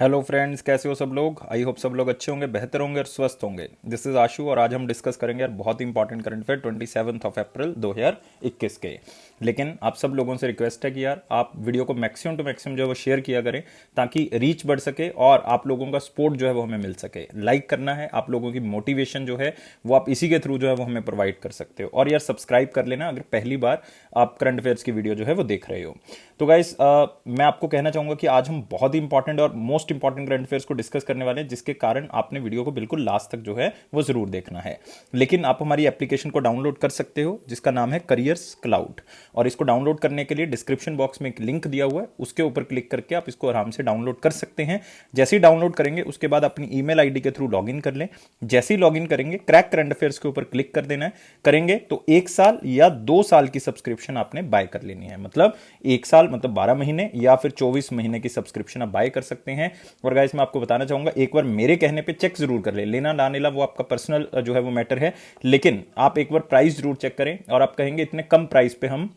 Hello friends, कैसे हो सब लोग। आई होप सब लोग अच्छे होंगे, बेहतर होंगे और स्वस्थ होंगे। दिस इज आशु और आज हम डिस्कस करेंगे यार बहुत ही इंपॉर्टेंट करंट अफेयर 27 अप्रैल 2021 के। लेकिन आप सब लोगों से रिक्वेस्ट है कि यार आप वीडियो को मैक्सिमम टू मैक्सिमम जो है वो शेयर किया करें ताकि रीच बढ़ सके और आप लोगों का सपोर्ट जो है वो हमें मिल सके। लाइक करना है, आप लोगों की मोटिवेशन जो है वो आप इसी के थ्रू जो है वो हमें प्रोवाइड कर सकते हो। और यार सब्सक्राइब कर लेना अगर पहली बार आप करंट अफेयर्स की वीडियो जो है वो देख रहे हो। तो गाइस मैं आपको कहना चाहूंगा कि आज हम बहुत ही इंपॉर्टेंट और मोस्ट इंपॉर्टेंट करंट अफेयर्स को डिस्कस करने वाले हैं, जिसके कारण आपने वीडियो को बिल्कुल लास्ट तक जो है वो जरूर देखना है। लेकिन आप हमारी एप्लीकेशन को डाउनलोड कर सकते हो जिसका नाम है करियर्स क्लाउड, और इसको डाउनलोड करने के लिए डिस्क्रिप्शन बॉक्स में एक लिंक दिया हुआ है, उसके ऊपर क्लिक करके आप इसको आराम से डाउनलोड कर सकते हैं। जैसे ही डाउनलोड करेंगे उसके बाद अपनी ईमेल आईडी के थ्रू लॉगिन कर लें। जैसे ही लॉगिन करेंगे क्रैक करंट अफेयर्स के ऊपर क्लिक कर देना है। करेंगे तो 1 साल या 2 साल की सब्सक्रिप्शन आपने बाय कर लेनी है। मतलब 1 साल मतलब 12 महीने या फिर 24 महीने की सब्सक्रिप्शन आप बाय कर सकते हैं। और गाइस मैं आपको बताना चाहूंगा, एक बार मेरे कहने पे चेक जरूर कर ले, लेना ना लेना वो आपका पर्सनल जो है वो मैटर है, लेकिन आप एक बार प्राइस जरूर चेक करें। और आप कहेंगे इतने कम प्राइस पे हम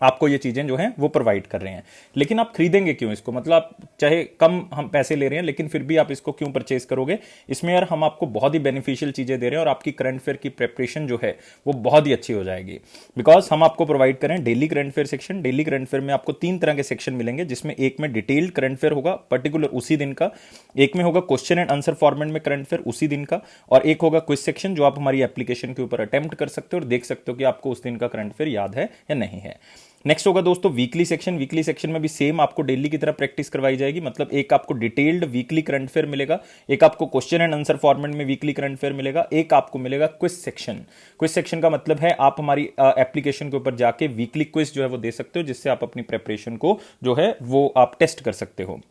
आपको ये चीजें जो हैं वो प्रोवाइड कर रहे हैं, लेकिन आप खरीदेंगे क्यों इसको। मतलब आप चाहे कम हम पैसे ले रहे हैं लेकिन फिर भी आप इसको क्यों परचेज करोगे। इसमें यार हम आपको बहुत ही बेनिफिशियल चीजें दे रहे हैं और आपकी करंट अफेयर की प्रेपरेशन जो है वो बहुत ही अच्छी हो जाएगी। बिकॉज हम आपको प्रोवाइड करें daily current affair section. Daily current affair में आपको 3 तरह के सेक्शन मिलेंगे, जिसमें एक में डिटेल्ड करंट अफेयर होगा पर्टिकुलर उसी दिन का, एक में होगा क्वेश्चन एंड आंसर फॉर्मेट में करंट अफेयर उसी दिन का, और एक होगा क्विज सेक्शन जो आप हमारी एप्लीकेशन के ऊपर अटेम्प्ट कर सकते हो और देख सकते हो कि आपको उस दिन का करंट अफेयर याद है या नहीं है। नेक्स्ट होगा दोस्तों वीकली सेक्शन। वीकली सेक्शन में भी सेम आपको डेली की तरह प्रैक्टिस करवाई जाएगी। मतलब एक आपको डिटेल्ड वीकली करंट अफेयर मिलेगा, एक आपको क्वेश्चन एंड आंसर फॉर्मेट में वीकली करंट अफेयर मिलेगा, एक आपको मिलेगा क्विज सेक्शन। क्विज सेक्शन का मतलब है आप हमारी एप्लीकेशन के ऊपर जाके वीकली क्विज जो है वो दे सकते हो, जिससे आप अपनी प्रेपरेशन को जो है वो आप टेस्ट कर सकते हो।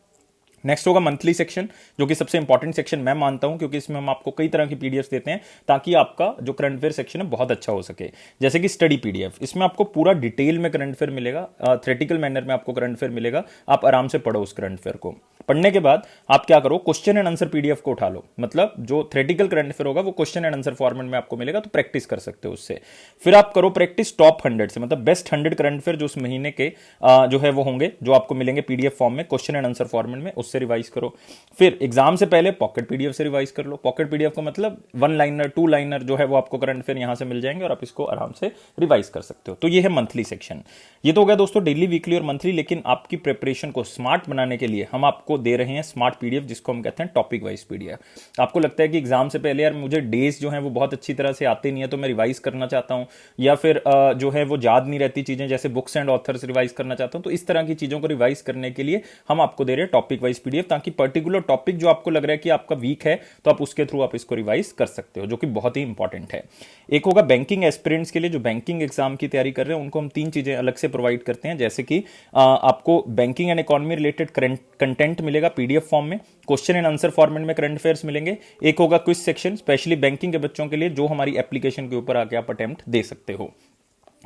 नेक्स्ट होगा मंथली सेक्शन, जो कि सबसे इंपॉर्टेंट सेक्शन मैं मानता हूं, क्योंकि इसमें हम आपको कई तरह की पीडीएफ देते हैं ताकि आपका जो करंट अफेयर सेक्शन है बहुत अच्छा हो सके। जैसे कि स्टडी पीडीएफ, इसमें आपको पूरा डिटेल में करंट अफेयर मिलेगा, थ्योरेटिकल मैनर में आपको करंट अफेयर मिलेगा। आप आराम से पढ़ो उस करंट अफेयर को। पढ़ने के बाद आप क्या करो, क्वेश्चन एंड आंसर पीडीएफ को उठा लो। मतलब जो थ्योरेटिकल करंट अफेयर होगा वो क्वेश्चन एंड आंसर फॉर्मेट में आपको मिलेगा, तो प्रैक्टिस कर सकते हो उससे। फिर आप करो प्रैक्टिस टॉप 100 से, मतलब बेस्ट 100 करंट अफेयर जो उस महीने के जो है वो होंगे, जो आपको मिलेंगे पीडीएफ फॉर्म में क्वेश्चन एंड आंसर फॉर्मेट में, उससे रिवाइज करो। फिर एग्जाम से पहले पॉकेट पीडीएफ से रिवाइज कर लो। पॉकेट पीडीएफ का मतलब 1 लाइनर 2 लाइनर जो है वो आपको करंट अफेयर यहां से मिल जाएंगे और आप इसको आराम से रिवाइज कर सकते हो। तो ये है मंथली सेक्शन। ये तो हो गया दोस्तों डेली, वीकली और मंथली। लेकिन आपकी प्रिपरेशन को स्मार्ट बनाने के लिए हम आपको दे रहे हैं स्मार्ट पीडीएफ, जिसको हम कहते हैं टॉपिक वाइज पीडीएफ। आपको लगता है कि एग्जाम से पहले यार मुझे डेज जो है वो बहुत अच्छी तरह से आते नहीं है, तो मैं रिवाइज करना चाहता हूं, या फिर जो है वो याद नहीं रहती चीजें, जैसे बुक्स एंड ऑथर्स रिवाइज करना चाहता हूं, तो इस तरह की चीजों को रिवाइज करने के लिए हम आपको दे रहे हैं टॉपिक वाइज पीडीएफ, ताकि पर्टिकुलर टॉपिक जो आपको लग रहा है कि आपका वीक है तो आप उसके थ्रू आप इसको रिवाइज कर सकते हो, जो कि बहुत ही इंपॉर्टेंट है। एक होगा बैंकिंग एस्पिरेंट्स के लिए, जो बैंकिंग एग्जाम की तैयारी कर रहे हैं उनको हम 3 चीजें अलग से प्रोवाइड करते हैं। जैसे कि आपको banking and economy related content मिलेगा पीडीएफ फॉर्म में, क्वेश्चन एंड आंसर फॉर्मेट में करंट अफेयर्स मिलेंगे, एक होगा क्विज सेक्शन स्पेशली बैंकिंग के बच्चों के लिए, जो हमारी एप्लीकेशन के ऊपर आके आप अटेम्प्ट दे सकते हो।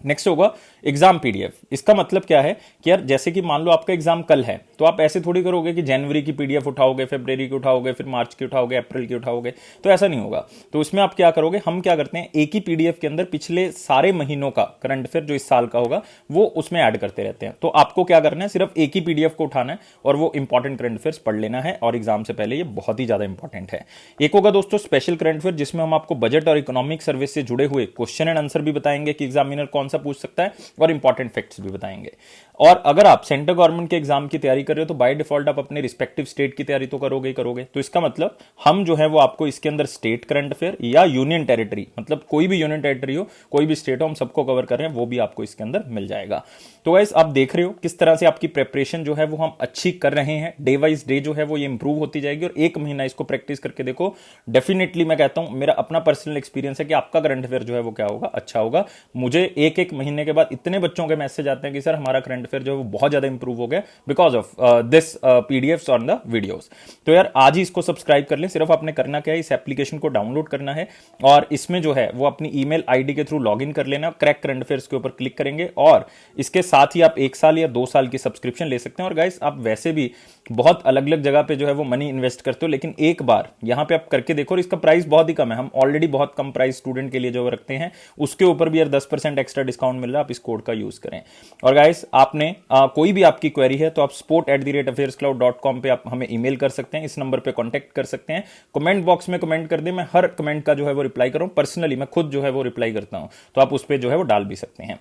नेक्स्ट होगा एग्जाम पीडीएफ। इसका मतलब क्या है कि यार जैसे कि मान लो आपका एग्जाम कल है, तो आप ऐसे थोड़ी करोगे कि जनवरी की पीडीएफ उठाओगे, फरवरी की उठाओगे, फिर मार्च की उठाओगे, अप्रैल की उठाओगे, तो ऐसा नहीं होगा। तो इसमें आप क्या करोगे, हम क्या करते हैं एक ही पीडीएफ के अंदर पिछले सारे महीनों का करंट अफेयर जो इस साल का होगा वो उसमें ऐड करते रहते हैं। तो आपको क्या करना है, सिर्फ एक ही पीडीएफ को उठाना है और वो इंपॉर्टेंट करंट अफेयर्स पढ़ लेना है, और एग्जाम से पहले ये बहुत ही ज्यादा इंपॉर्टेंट है। एक होगा दोस्तों स्पेशल करंट अफेयर, जिसमें हम आपको बजट और इकोनॉमिक सर्विस से जुड़े हुए क्वेश्चन एंड आंसर भी बताएंगे कि एग्जामिनर कौन सा पूछ सकता है, और इंपॉर्टेंट फैक्ट्स भी बताएंगे। और अगर आप सेंट्रल गवर्नमेंट के एग्जाम की तैयारी कर रहे हो तो बाय डिफॉल्ट आप अपने रिस्पेक्टिव स्टेट की तैयारी तो करोगे ही करोगे। तो इसका मतलब हम जो है वो आपको इसके अंदर स्टेट करंट अफेयर या यूनियन टेरिटरी, मतलब कोई भी यूनियन टेरिटरी हो, कोई भी स्टेट हो, हम सबको कवर कर रहे हैं, वो भी आपको इसके अंदर मिल जाएगा। तो गाइस आप देख रहे हो किस तरह से आपकी प्रेपरेशन जो है वो हम अच्छी कर रहे हैं। डे वाइज डे जो है वो ये इंप्रूव होती जाएगी, और 1 महीना इसको प्रैक्टिस करके देखो, डेफिनेटली मैं कहता हूं, मेरा अपना पर्सनल एक्सपीरियंस है कि आपका करंट अफेयर जो है वो क्या होगा, अच्छा होगा। मुझे एक महीने के बाद इतने बच्चों के मैसेज आते हैं कि सर हमारा करंट अफेयर जो है वो बहुत ज्यादा इंप्रूव हो गया because of this PDFs on the videos. तो यार आज ही इसको सब्सक्राइब कर लें। सिर्फ आपने करना क्या है, इस एप्लीकेशन को डाउनलोड करना है और इसमें जो है वो अपनी ईमेल आईडी के थ्रू लॉगिन कर लेना, क्रैक करंट अफेयर्स के ऊपर क्लिक करेंगे, और इसके साथ ही आप 1 साल या 2 साल की सब्सक्रिप्शन ले सकते हैं। और गाइस आप वैसे भी बहुत अलग अलग जगह पे जो है वो मनी इन्वेस्ट करते हो, लेकिन एक बार यहां पे आप करके देखो, और इसका प्राइस बहुत ही कम है। हम ऑलरेडी बहुत कम प्राइस स्टूडेंट के लिए जो रखते हैं, उसके ऊपर भी यार 10% एक्स्ट्रा डिस्काउंट मिल रहा है, आप इस कोड का यूज करें। और गाइस आपने कोई भी आपकी क्वेरी है तो आप support@affairscloud.com पे आप हमें ईमेल कर सकते हैं, इस नंबर पे कांटेक्ट कर सकते हैं। कमेंट बॉक्स में कमेंट कर दें, मैं हर कमेंट का जो है वो रिप्लाई कर रहा हूं, पर्सनली मैं खुद जो है वो रिप्लाई करता हूं, तो आप उस पर जो है वो डाल भी सकते हैं।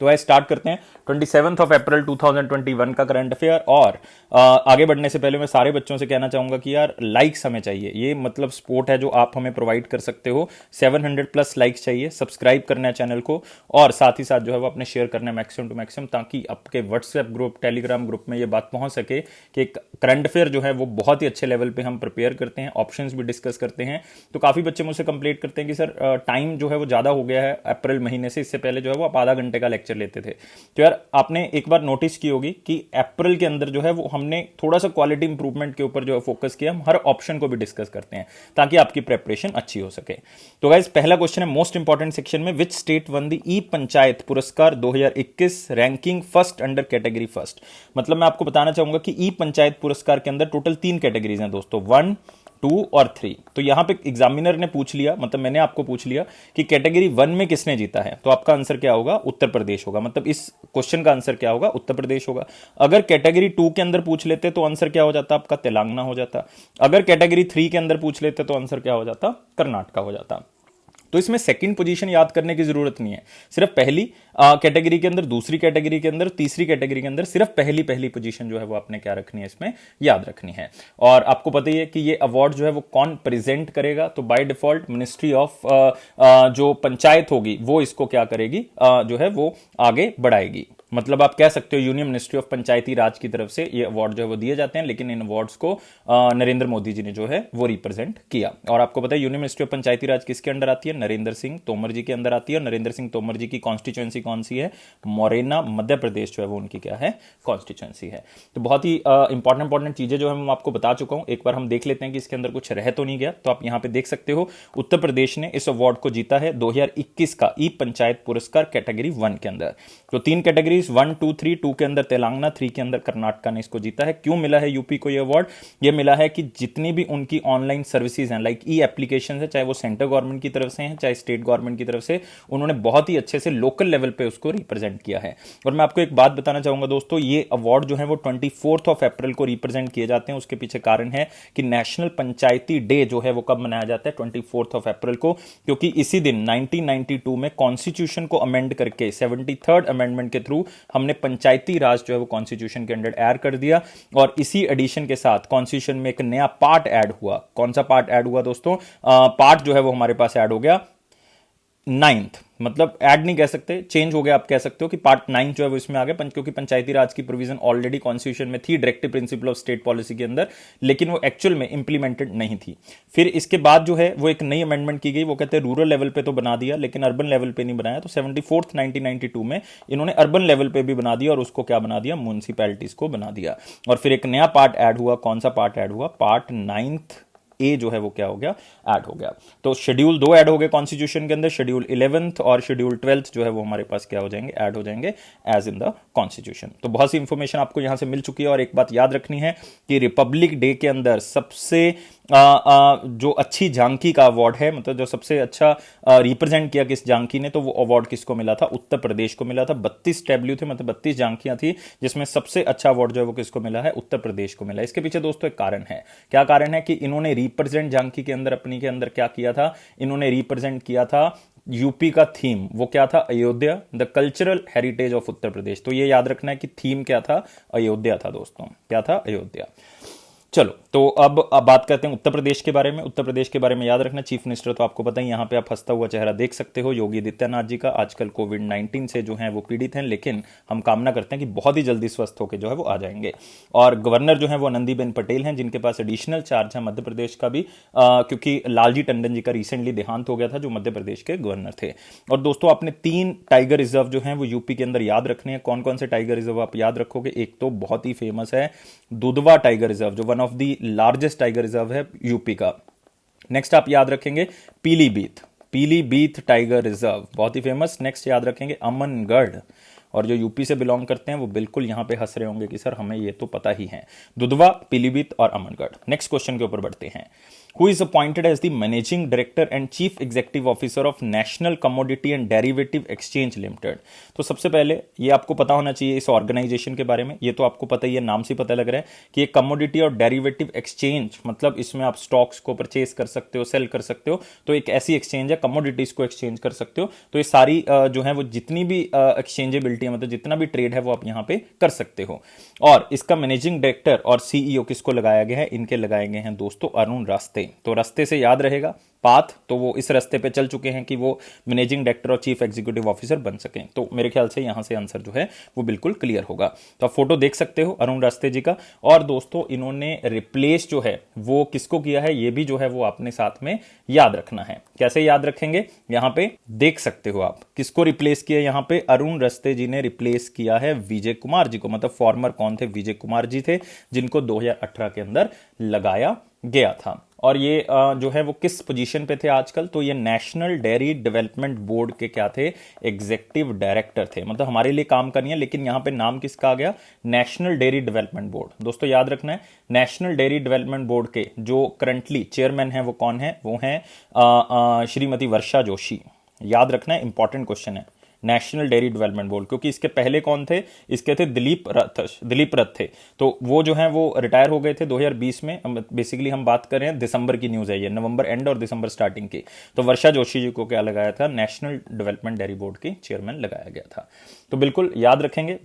तो आइए स्टार्ट करते हैं 27 अप्रैल 2021 का करंट अफेयर। और आगे बढ़ने से पहले मैं सारे बच्चों से कहना चाहूंगा कि यार लाइक्स हमें चाहिए, ये मतलब सपोर्ट है जो आप हमें प्रोवाइड कर सकते हो। 700 प्लस लाइक्स चाहिए, सब्सक्राइब करना है चैनल को, और साथ ही साथ जो है वो अपने शेयर करना है मैक्सिमम टू मैक्सिमम, ताकि आपके व्हाट्सएप ग्रुप, टेलीग्राम ग्रुप में ये बात पहुंच सके कि करंट अफेयर जो है वो बहुत ही अच्छे लेवल पे हम प्रिपेयर करते हैं, ऑप्शंस भी डिस्कस करते हैं। तो काफी बच्चे मुझसे कंप्लेंट करते हैं कि सर टाइम जो है वो ज्यादा हो गया है अप्रैल महीने से, इससे पहले जो है वो आप आधा घंटे का लेक्चर लेते थे। तो यार आपने एक बार नोटिस की होगी कि अप्रैल के अंदर जो है वो हमने थोड़ा सा क्वालिटी इंप्रूवमेंट के ऊपर जो है फोकस किया, हम हर ऑप्शन को भी डिस्कस करते हैं ताकि आपकी प्रेपरेशन अच्छी हो सके। तो गाइस पहला क्वेश्चन है मोस्ट इंपॉर्टेंट सेक्शन में, विच स्टेट वन द ई पंचायत पुरस्कार 2021 ranking first under category first. मतलब मैं आपको बताना चाहूंगा कि ई पंचायत पुरस्कार के अंदर टोटल 3 कैटेगरीज हैं दोस्तों, 1, 2 और 3। तो यहां पे एग्जामिनर ने पूछ लिया, मतलब मैंने आपको पूछ लिया कि कैटेगरी 1 में किसने जीता है, तो आपका आंसर क्या होगा, उत्तर प्रदेश होगा। मतलब इस क्वेश्चन का आंसर क्या होगा, उत्तर प्रदेश होगा। अगर कैटेगरी 2 के अंदर पूछ लेते तो आंसर क्या हो जाता, आपका तेलंगाना हो जाता। अगर कैटेगरी 3 के अंदर पूछ लेते तो आंसर क्या हो जाता, कर्नाटका हो जाता। तो इसमें सेकंड पोजीशन याद करने की जरूरत नहीं है, सिर्फ पहली कैटेगरी के अंदर, दूसरी कैटेगरी के अंदर, तीसरी कैटेगरी के अंदर सिर्फ पहली पोजीशन जो है वो आपने क्या रखनी है, इसमें याद रखनी है। और आपको पता ही है कि ये अवार्ड जो है वो कौन प्रेजेंट करेगा, तो बाय डिफॉल्ट मिनिस्ट्री ऑफ जो पंचायत होगी वो इसको क्या करेगी, जो है वो आगे बढ़ाएगी। मतलब आप कह सकते हो यूनियन मिनिस्ट्री ऑफ पंचायती राज की तरफ से ये अवार्ड जो है वो दिए जाते हैं, लेकिन इन अवार्ड्स को नरेंद्र मोदी जी ने जो है वो रिप्रेजेंट किया। और आपको पता है यूनियन मिनिस्ट्री ऑफ पंचायती राज किसके अंडर आती है, नरेंद्र सिंह तोमर जी के अंदर आती है। और नरेंद्र सिंह तोमर जी की कॉन्स्टिट्यूएंसी कौन सी है, मोरेना, मध्य प्रदेश जो है वो उनकी क्या है, कॉन्स्टिट्यूएंसी है। तो बहुत ही इंपॉर्टेंट चीजें जो है मैं आपको बता चुका हूं, एक बार हम देख लेते हैं कि इसके अंदर कुछ रह तो नहीं गया। तो आप यहां पे देख सकते हो उत्तर प्रदेश ने इस अवार्ड को जीता है 2021 का ई पंचायत पुरस्कार कैटेगरी 1 के अंदर। तो 3 कैटेगरीज 1, 2, 3, 2 के अंदर तेलंगाना, 3 के अंदर कर्नाटका ने इसको जीता है। क्यों मिला है यूपी को ये अवार्ड, ये मिला है कि जितनी भी उनकी ऑनलाइन सर्विसेज हैं, लाइक ई एप्लीकेशन है, चाहे वो सेंट्रल गवर्नमेंट की तरफ से हैं चाहे स्टेट गवर्नमेंट की तरफ से, उन्होंने बहुत ही अच्छे से लोकल लेवल पे उसको रिप्रेजेंट किया है। और मैं आपको एक बात बताना चाहूंगा दोस्तों, ये अवार्ड जो है वो 24 अप्रैल को रिप्रेजेंट किए जाते हैं। उसके पीछे कारण है कि नेशनल पंचायती डे जो है वो कब मनाया जाता है, 24 अप्रैल को, क्योंकि इसी दिन 1992 में कॉन्स्टिट्यूशन को अमेंड करके 73rd अमेंडमेंट के थ्रू हमने पंचायती राज जो है वो कॉन्स्टिट्यूशन के अंडर ऐड कर दिया। और इसी एडिशन के साथ कॉन्स्टिट्यूशन में एक नया पार्ट ऐड हुआ। कौन सा पार्ट ऐड हुआ दोस्तों, पार्ट जो है वो हमारे पास ऐड हो गया 9th, मतलब ऐड नहीं कह सकते, चेंज हो गया, आप कह सकते हो कि पार्ट 9 जो है वो इसमें आ गया, क्योंकि पंचायती राज की प्रोविजन ऑलरेडी कॉन्स्टिट्यूशन में थी, directive principle of state policy के अंदर, लेकिन वो एक्चुअल में इंप्लीमेंटेड नहीं थी। फिर इसके बाद जो है वो एक नई अमेंडमेंट की गई, वो कहते हैं रूरल लेवल पे तो बना दिया लेकिन अर्बन लेवल पे नहीं बनाया। तो 74th 1992 में इन्होंने अर्बन लेवल पे भी बना दिया और उसको क्या बना दिया, म्युनिसिपैलिटीज को बना दिया। और फिर एक नया पार्ट ऐड हुआ, कौन सा पार्ट ऐड हुआ, पार्ट 9th ए जो है वो क्या हो गया, ऐड हो गया। तो शेड्यूल 2 ऐड हो गए कॉन्स्टिट्यूशन के अंदर, शेड्यूल 11th और शेड्यूल 12th जो है वो हमारे पास क्या हो जाएंगे, ऐड हो जाएंगे एज इन द कॉन्स्टिट्यूशन। तो बहुत सी इंफॉर्मेशन आपको यहां से मिल चुकी है। और एक बात याद रखनी है कि रिपब्लिक डे के अंदर सबसे जो अच्छी झांकी का अवार्ड है, मतलब जो सबसे अच्छा रिप्रेजेंट किया किस झांकी ने, तो वो अवार्ड किसको मिला था, उत्तर प्रदेश को मिला था। 32 टैब्ल्यू थे, मतलब 32 झांकियां थी, जिसमें सबसे अच्छा अवार्ड जो है वो किसको मिला है, उत्तर प्रदेश को मिला। इसके पीछे दोस्तों एक कारण है, क्या कारण है कि इन्होंने रिप्रेजेंट झांकी के अंदर अपनी के अंदर क्या किया था, इन्होंने रिप्रेजेंट किया था यूपी का थीम, वो क्या था, Ayodhya, the cultural heritage of Uttar Pradesh. तो ये याद रखना है कि थीम क्या था, अयोध्या था दोस्तों, क्या था, अयोध्या। चलो तो अब बात करते हैं उत्तर प्रदेश के बारे में। उत्तर प्रदेश के बारे में याद रखना, चीफ मिनिस्टर तो आपको पता है, यहां पे आप हंसता हुआ चेहरा देख सकते हो, योगी आदित्यनाथ जी का। आजकल कोविड-19 से जो है वो पीड़ित हैं, लेकिन हम कामना करते हैं कि बहुत ही जल्दी स्वस्थ होकर जो है वो आ जाएंगे। और गवर्नर जो है वो आनंदीबेन पटेल हैं, जिनके पास एडिशनल चार्ज है मध्य प्रदेश का भी, क्योंकि लालजी टंडन जी का रिसेंटली देहांत हो गया था, जो मध्य प्रदेश के गवर्नर थे। और दोस्तों आपने 3 टाइगर रिजर्व जो है वो यूपी के अंदर याद रखने हैं। कौन कौन से टाइगर रिजर्व आप याद रखोगे, एक तो बहुत ही फेमस है दुधवा टाइगर रिजर्व, जो one of the largest tiger reserve है यूपी का। नेक्स्ट आप याद रखेंगे पीलीभीत, पीलीभीत टाइगर रिजर्व, बहुत ही फेमस। नेक्स्ट याद रखेंगे अमनगढ़, और जो यूपी से बिलोंग करते हैं वो बिल्कुल यहाँ पे हंस रहे होंगे कि सर हमें ये तो पता ही है, दुधवा, पीलीभीत और अमरगढ़। नेक्स्ट क्वेश्चन के ऊपर बढ़ते हैं। Who is appointed as the managing director and chief executive officer of National Commodity and Derivative Exchange Limited? तो सबसे पहले ये आपको पता होना चाहिए इस ऑर्गेनाइजेशन के बारे में, ये तो आपको पता ही है, नाम से पता लग रहा है कि ये कमोडिटी और डेरिवेटिव एक्सचेंज, मतलब इसमें आप स्टॉक्स को परचेज कर सकते हो, सेल कर सकते हो, तो एक ऐसी एक्सचेंज है, कमोडिटीज को एक्सचेंज कर सकते हो। तो ये सारी जो है वो जितनी भी एक्सचेंजेबिलिटी है, मतलब जितना भी ट्रेड है वो आप यहाँ पे कर सकते हो। और इसका मैनेजिंग डायरेक्टर और सीईओ किसको लगाया गया है? इनके लगाए गए हैं दोस्तों अरुण रास्ते। तो रास्ते से याद रहेगा पाथ, तो वो इस रास्ते पे चल चुके हैं कि वो मैनेजिंग डायरेक्टर और चीफ एग्जीक्यूटिव ऑफिसर बन सकें। तो मेरे ख्याल से यहां से आंसर जो है वो बिल्कुल क्लियर होगा। तो आप फोटो देख सकते हो अरुण रास्ते जी का। और दोस्तों इन्होंने रिप्लेस जो है वो किसको किया है, ये भी जो है वो आपने साथ में याद रखना है। कैसे याद रखेंगे? यहां पे देख सकते हो आप किसको रिप्लेस किया। यहां पे अरुण रास्ते जी ने रिप्लेस किया है विजय कुमार जी को। मतलब फॉर्मर कौन थे? विजय कुमार जी थे, जिनको 2018 के अंदर लगाया गया था। और ये जो है वो किस पोजीशन पे थे आजकल? तो ये नेशनल डेयरी डेवलपमेंट बोर्ड के क्या थे? एग्जीक्यूटिव डायरेक्टर थे। मतलब हमारे लिए काम करनी है, लेकिन यहां पे नाम किसका आ गया? National dairy development board. दोस्तों याद रखना है, नेशनल डेयरी डेवलपमेंट बोर्ड के जो करंटली चेयरमैन है वो कौन है? वो है श्रीमती वर्षा जोशी। याद रखना है, इंपॉर्टेंट क्वेश्चन है, नेशनल डेयरी डेवलपमेंट बोर्ड। क्योंकि इसके पहले कौन थे? इसके थे दिलीप रथ थे। तो वो जो है वो रिटायर हो गए थे 2020 में। बेसिकली हम बात कर रहे हैं दिसंबर की न्यूज है ये, नवंबर एंड और दिसंबर स्टार्टिंग की। तो वर्षा जोशी जी को क्या लगाया था? नेशनल डेवलपमेंट डेयरी बोर्ड के चेयरमैन लगाया गया था। तो बिल्कुल याद रखेंगे,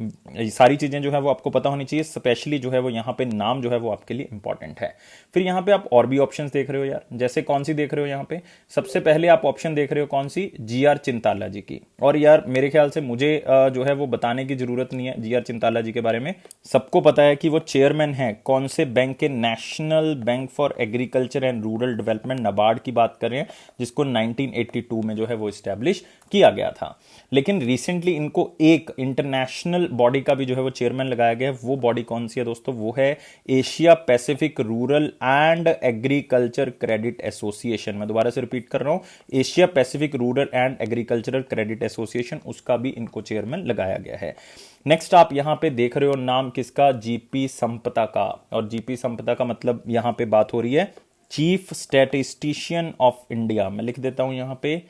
सारी चीजें जो है वो आपको पता होनी चाहिए। स्पेशली जो है वो यहाँ पे नाम जो है वो आपके लिए इंपॉर्टेंट है। फिर यहाँ पे आप और भी ऑप्शन देख रहे हो यार, जैसे कौन सी देख रहे हो यहाँ पे? सबसे पहले आप ऑप्शन देख रहे हो कौन सी? जीआर चिंताला जी की। और यार मेरे ख्याल से मुझे जो है वो बताने की जरूरत नहीं है जीआर चिंताला जी के बारे में। सबको पता है कि वो चेयरमैन है कौन से बैंक के? National bank for agriculture and rural development, NABARD की बात कर रहे हैं, जिसको 1982 में जो है वो इस्टेब्लिश किया गया था। लेकिन रिसेंटली इनको एक इंटरनेशनल बॉडी का भी जो है वो चेयरमैन लगाया गया है। वो बॉडी कौन सी है दोस्तों? वो है Asia Pacific rural and agriculture credit association. मैं दोबारा से रिपीट कर रहा हूं, Asia Pacific rural and agricultural credit association, उसका भी इनको चेयरमैन लगाया गया है। नेक्स्ट आप यहां पे देख रहे हो नाम किसका? जीपी संपता का। और जीपी संपता का मतलब यहां पे बात हो रही है चीफ स्टैटिस्टिशियन ऑफ इंडिया। मैं लिख देता हूं यहां पे,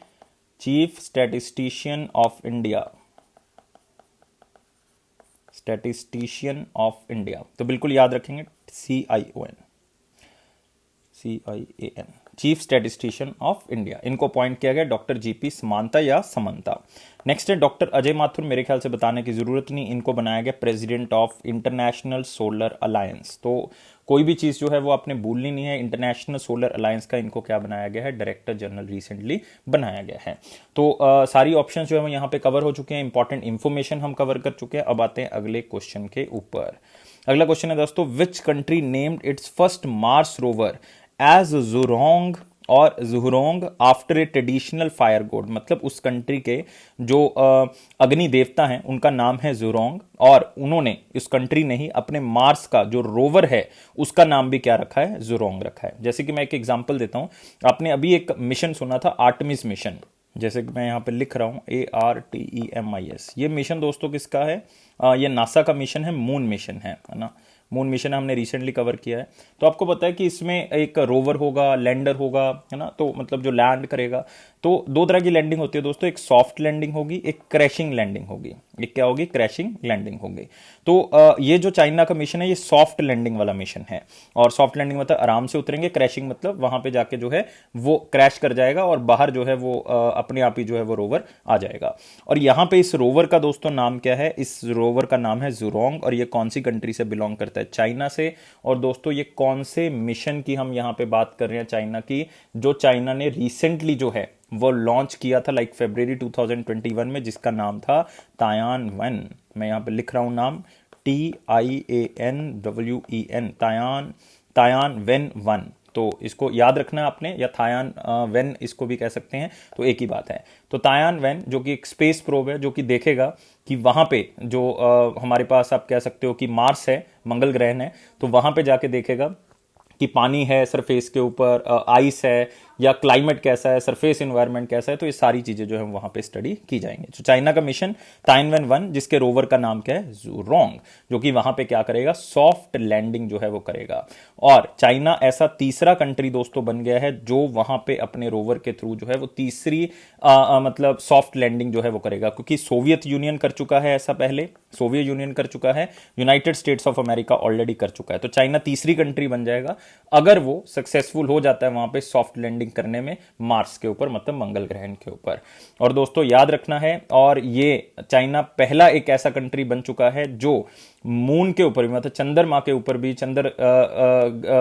chief statistician of India, statistician of India. तो बिल्कुल याद रखेंगे CION, CIAN, chief statistician of India. इनको अपॉइंट किया गया डॉक्टर जीपी समांता या समंता। नेक्स्ट है डॉक्टर अजय माथुर। मेरे ख्याल से बताने की जरूरत नहीं, इनको बनाया गया president of international solar alliance. तो कोई भी चीज जो है वो आपने भूलनी नहीं है। इंटरनेशनल सोलर अलायंस का इनको क्या बनाया गया है? डायरेक्टर जनरल रिसेंटली बनाया गया है। तो सारी ऑप्शंस जो है वो यहाँ पे कवर हो चुके हैं, इंपॉर्टेंट इंफॉर्मेशन हम कवर कर चुके हैं। अब आते हैं अगले क्वेश्चन के ऊपर। अगला क्वेश्चन है दोस्तों, which country named its first Mars rover as Zhurong और Zhurong after a traditional fire god? मतलब उस कंट्री के जो अग्नि देवता हैं उनका नाम है जुरोंग, और उन्होंने, इस कंट्री ने ही अपने मार्स का जो रोवर है उसका नाम भी क्या रखा है? जुरोंग रखा है। जैसे कि मैं एक एग्जांपल देता हूं, आपने अभी एक मिशन सुना था आर्टेमिस मिशन, जैसे कि मैं यहां पे लिख रहा हूं ARTEMIS। ये मिशन दोस्तों किसका है? ये नासा का मिशन है, मून मिशन है ना। मून मिशन हमने रिसेंटली कवर किया है। तो आपको पता है कि इसमें एक रोवर होगा, लैंडर होगा, है ना। तो मतलब जो लैंड करेगा, तो दो तरह की लैंडिंग होती है दोस्तों, एक सॉफ्ट लैंडिंग होगी, एक क्रैशिंग लैंडिंग होगी। एक क्या होगी? क्रैशिंग लैंडिंग होगी। तो ये जो चाइना का मिशन है ये सॉफ्ट लैंडिंग वाला मिशन है। और सॉफ्ट लैंडिंग मतलब आराम से उतरेंगे, क्रैशिंग मतलब वहां पे जाके जो है वो क्रैश कर जाएगा और बाहर जो है वो अपने आप ही जो है वो रोवर आ जाएगा। और यहां पे इस रोवर का दोस्तों नाम क्या है? इस रोवर का नाम है जुरोंग। और ये कौन सी कंट्री से बिलोंग करता है? चाइना से। और दोस्तों ये कौन से मिशन की हम यहां पे बात कर रहे हैं? चाइना की, जो चाइना ने रिसेंटली जो है वो लॉन्च किया था लाइक फरवरी 2021 में, जिसका नाम था तायान-1। मैं यहां पे लिख रहा हूं नाम, TIANWEN, तायान-1। तो इसको याद रखना आपने, या थायान-1 इसको भी कह सकते हैं, तो एक ही बात है। तो तायान-1 जो कि एक स्पेस प्रोब है, जो कि देखेगा कि वहां पे जो हमारे पास आप कह सकते हो कि मार्स है, मंगल ग्रह है, तो वहां पे जाके देखेगा कि पानी है सरफेस के ऊपर, आइस है, या क्लाइमेट कैसा है, सरफेस इन्वायरमेंट कैसा है, तो ये सारी चीजें जो है वहां पे स्टडी की जाएंगी। तो चाइना का मिशन ताइनवेन 1, जिसके रोवर का नाम क्या है, ज़ुरोंग, जो कि वहां पे क्या करेगा, सॉफ्ट लैंडिंग जो है वो करेगा। और चाइना ऐसा तीसरा कंट्री दोस्तों बन गया है जो वहां पे अपने रोवर के थ्रू जो है वो तीसरी मतलब सॉफ्ट लैंडिंग जो है वो करेगा, क्योंकि सोवियत यूनियन कर चुका है ऐसा पहले, सोवियत यूनियन कर चुका है, United States of America already कर चुका है। तो चाइना तीसरी कंट्री बन जाएगा अगर वो सक्सेसफुल हो जाता है वहां पे सॉफ्ट लैंडिंग करने में मार्स के ऊपर, मतलब मंगल ग्रहण के ऊपर। और दोस्तों याद रखना है, और ये चाइना पहला एक ऐसा कंट्री बन चुका है जो मून के ऊपर भी, मतलब चंद्रमा के ऊपर भी,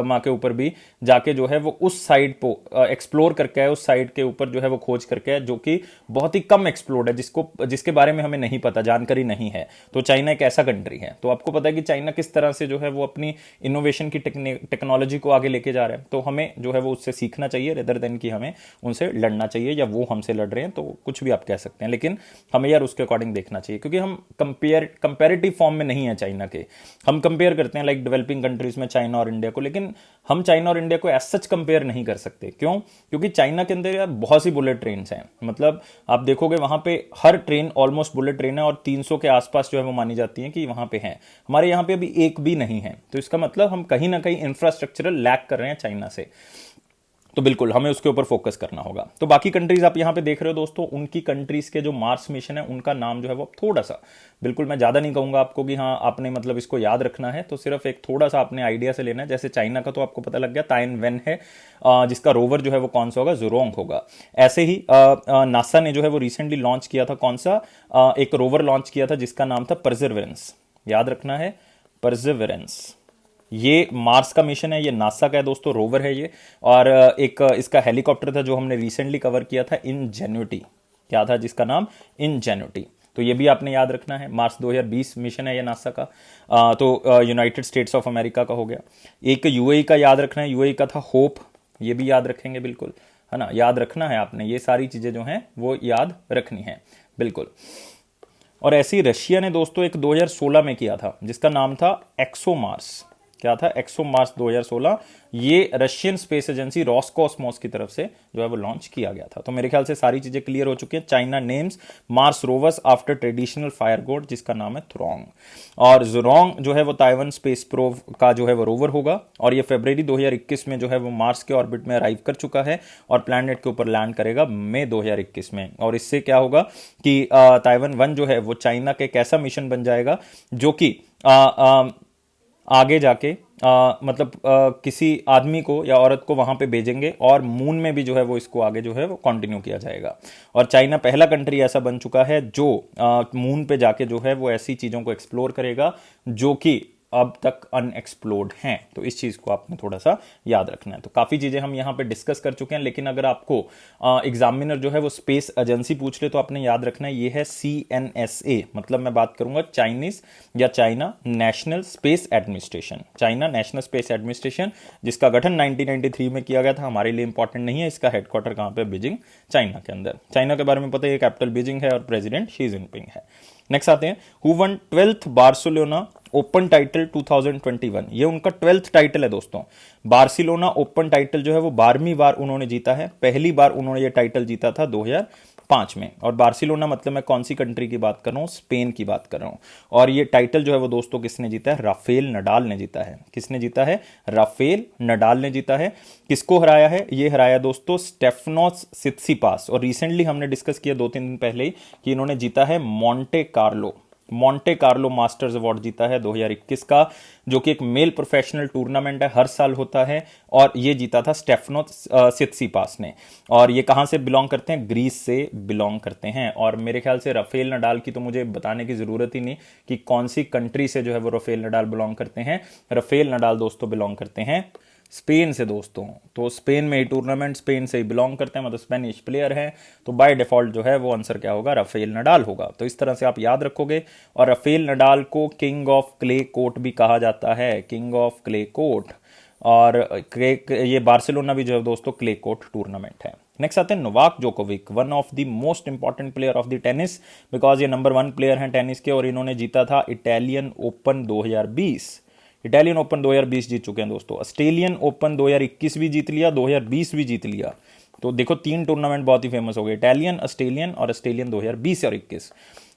माँ के ऊपर भी जाके जो है वो उस साइड को एक्सप्लोर करके है, उस साइड के ऊपर जो है वो खोज करके है, जो कि बहुत ही कम एक्सप्लोर्ड है, जिसके बारे में हमें नहीं पता, जानकारी नहीं है। तो चाइना एक ऐसा कंट्री है। तो आपको पता है कि चाइना किस तरह से जो है वो अपनी इनोवेशन की टेक्नोलॉजी को आगे लेके जा रहे हैं। तो हमें जो है वो उससे सीखना चाहिए, रेदर देन कि हमें उनसे लड़ना चाहिए या वो हमसे लड़ रहे हैं, तो कुछ भी आप कह सकते हैं, लेकिन हमें यार उसके अकॉर्डिंग देखना चाहिए, क्योंकि हम कंपेरेटिव फॉर्म में नहीं है चाइना के। हम कंपेयर करते हैं लाइक डेवलपिंग कंट्रीज में चाइना और इंडिया को, लेकिन हम चाइना और इंडिया को एज सच कंपेयर नहीं कर सकते। क्यों? क्योंकि चाइना के अंदर यार बहुत सी बुलेट ट्रेन हैं, मतलब आप देखोगे वहां पे हर ट्रेन ऑलमोस्ट बुलेट ट्रेन है, और 300 के आसपास जो है वो मानी जाती है कि वहां पे है। हमारे यहाँ पे अभी एक भी नहीं है, तो इसका मतलब हम कहीं ना कहीं इंफ्रास्ट्रक्चरल लैक कर रहे हैं चाइना से। तो बिल्कुल हमें उसके ऊपर फोकस करना होगा। तो बाकी कंट्रीज आप यहां पे देख रहे हो दोस्तों, उनकी कंट्रीज के जो मार्स मिशन है उनका नाम जो है वो थोड़ा सा, बिल्कुल मैं ज्यादा नहीं कहूंगा आपको कि हाँ आपने मतलब इसको याद रखना है, तो सिर्फ एक थोड़ा सा आपने आइडिया से लेना है। जैसे चाइना का तो आपको पता लग गया, ताइनवेन है, जिसका रोवर जो है वो कौन सा होगा, ज़ुरोंग होगा। ऐसे ही नासा ने जो है वो रिसेंटली लॉन्च किया था, कौन सा, एक रोवर लॉन्च किया था जिसका नाम था परसिवरेंस। याद रखना है, परसिवरेंस। ये मार्स का मिशन है, ये नासा का है दोस्तों, रोवर है ये। और एक इसका हेलीकॉप्टर था जो हमने रिसेंटली कवर किया था, इनजेन्युटी। क्या था जिसका नाम, इनजेन्युटी। तो ये भी आपने याद रखना है। मार्स 2020 मिशन है ये नासा का। तो यूनाइटेड स्टेट्स ऑफ अमेरिका का हो गया। एक यूएई का याद रखना है, यूएई का था होप, ये भी याद रखेंगे बिल्कुल, है ना, याद रखना है आपने, ये सारी चीजें जो हैं वो याद रखनी है बिल्कुल। और ऐसे ही रशिया ने दोस्तों एक 2016 में किया था जिसका नाम था एक्सोमार्स। क्या था, एक्सोमार्स 2016। ये रशियन स्पेस एजेंसी रॉसकॉस्मोस की तरफ से जो है वो लॉन्च किया गया था। तो मेरे ख्याल से सारी चीजें क्लियर हो चुकी हैं। China names Mars rovers after traditional fire god, जिसका नाम है थ्रोंग। और ज़ुरोंग जो है वो ताइवान स्पेस प्रोव का जो है वो रोवर होगा, और ये फरवरी 2021 में जो है वो मार्स के ऑर्बिट में अराइव कर चुका है और प्लैनेट के ऊपर लैंड करेगा मई 2021 में। और इससे क्या होगा कि ताइवान 1 जो है वो चाइना के एक ऐसा मिशन बन जाएगा जो कि आगे जाके मतलब किसी आदमी को या औरत को वहां पे भेजेंगे, और मून में भी जो है वो इसको आगे जो है वो कंटिन्यू किया जाएगा। और चाइना पहला कंट्री ऐसा बन चुका है जो मून पे जाके जो है वो ऐसी चीजों को एक्सप्लोर करेगा जो कि अब तक अनएक्सप्लोर्ड हैं। तो इस चीज को आपने थोड़ा सा याद रखना है। तो काफी चीजें हम यहां पे डिस्कस कर चुके हैं, लेकिन अगर आपको एग्जामिनर जो है वो स्पेस एजेंसी पूछ ले तो आपने याद रखना है ये है CNSA, मतलब मैं बात करूंगा चाइनीज या China national space administration, China national space administration, जिसका गठन 1993 में किया गया था। हमारे लिए इंपॉर्टेंट नहीं है इसका हेडक्वार्टर कहां पे, बीजिंग चाइना के अंदर। चाइना के बारे में पता है, कैपिटल बीजिंग है और प्रेसिडेंट शी जिनपिंग है। नेक्स्ट आते हैं, who one 12th Barcelona open title 2021। ये उनका 12th टाइटल है दोस्तों। बार्सिलोना ओपन टाइटल जो है वो 12वीं बार उन्होंने जीता है। पहली बार उन्होंने ये टाइटल जीता था 2005 में। और बार्सिलोना मतलब मैं कौन सी कंट्री की बात कर रहा हूँ, स्पेन की बात कर रहा हूँ। और ये टाइटल जो है वो दोस्तों किसने जीता है, राफेल नडाल ने जीता है। किसने जीता है, राफेल नडाल ने जीता है। किसको हराया है, ये हराया दोस्तों स्टेफनोस सित्सिपास। और रिसेंटली हमने डिस्कस किया 2-3 दिन पहले ही कि इन्होंने जीता है मॉन्टे कार्लो मास्टर्स अवार्ड जीता है 2021 का, जो कि एक मेल प्रोफेशनल टूर्नामेंट है, हर साल होता है। और ये जीता था स्टेफनोस सित्सिपास ने। और ये कहां से बिलोंग करते हैं, ग्रीस से बिलोंग करते हैं। और मेरे ख्याल से राफेल नडाल की तो मुझे बताने की जरूरत ही नहीं कि कौन सी कंट्री से जो है वो राफेल नडाल बिलोंग करते हैं। राफेल नडाल दोस्तों बिलोंग करते हैं स्पेन से दोस्तों। तो स्पेन में ही टूर्नामेंट, स्पेन से ही बिलोंग करते हैं, मतलब स्पेनिश प्लेयर हैं। तो बाय डिफॉल्ट जो है वो आंसर क्या होगा, राफेल नडाल होगा। तो इस तरह से आप याद रखोगे। और राफेल नडाल को किंग ऑफ क्ले कोर्ट भी कहा जाता है, किंग ऑफ क्ले कोर्ट। और ये बार्सिलोना भी जो है दोस्तों क्ले कोर्ट टूर्नामेंट है। नेक्स्ट आते हैं Novak Djokovic, one of the most important player of the tennis, because ये नंबर 1 प्लेयर हैं टेनिस के। और इन्होंने जीता था इटालियन ओपन 2020। इटालियन ओपन 2020 जीत चुके हैं दोस्तों। ऑस्ट्रेलियन ओपन 2021 भी जीत लिया, 2020 भी जीत लिया। तो देखो 3 टूर्नामेंट बहुत ही फेमस हो गए, इटालियन, ऑस्ट्रेलियन और ऑस्ट्रेलियन 2020 और 21।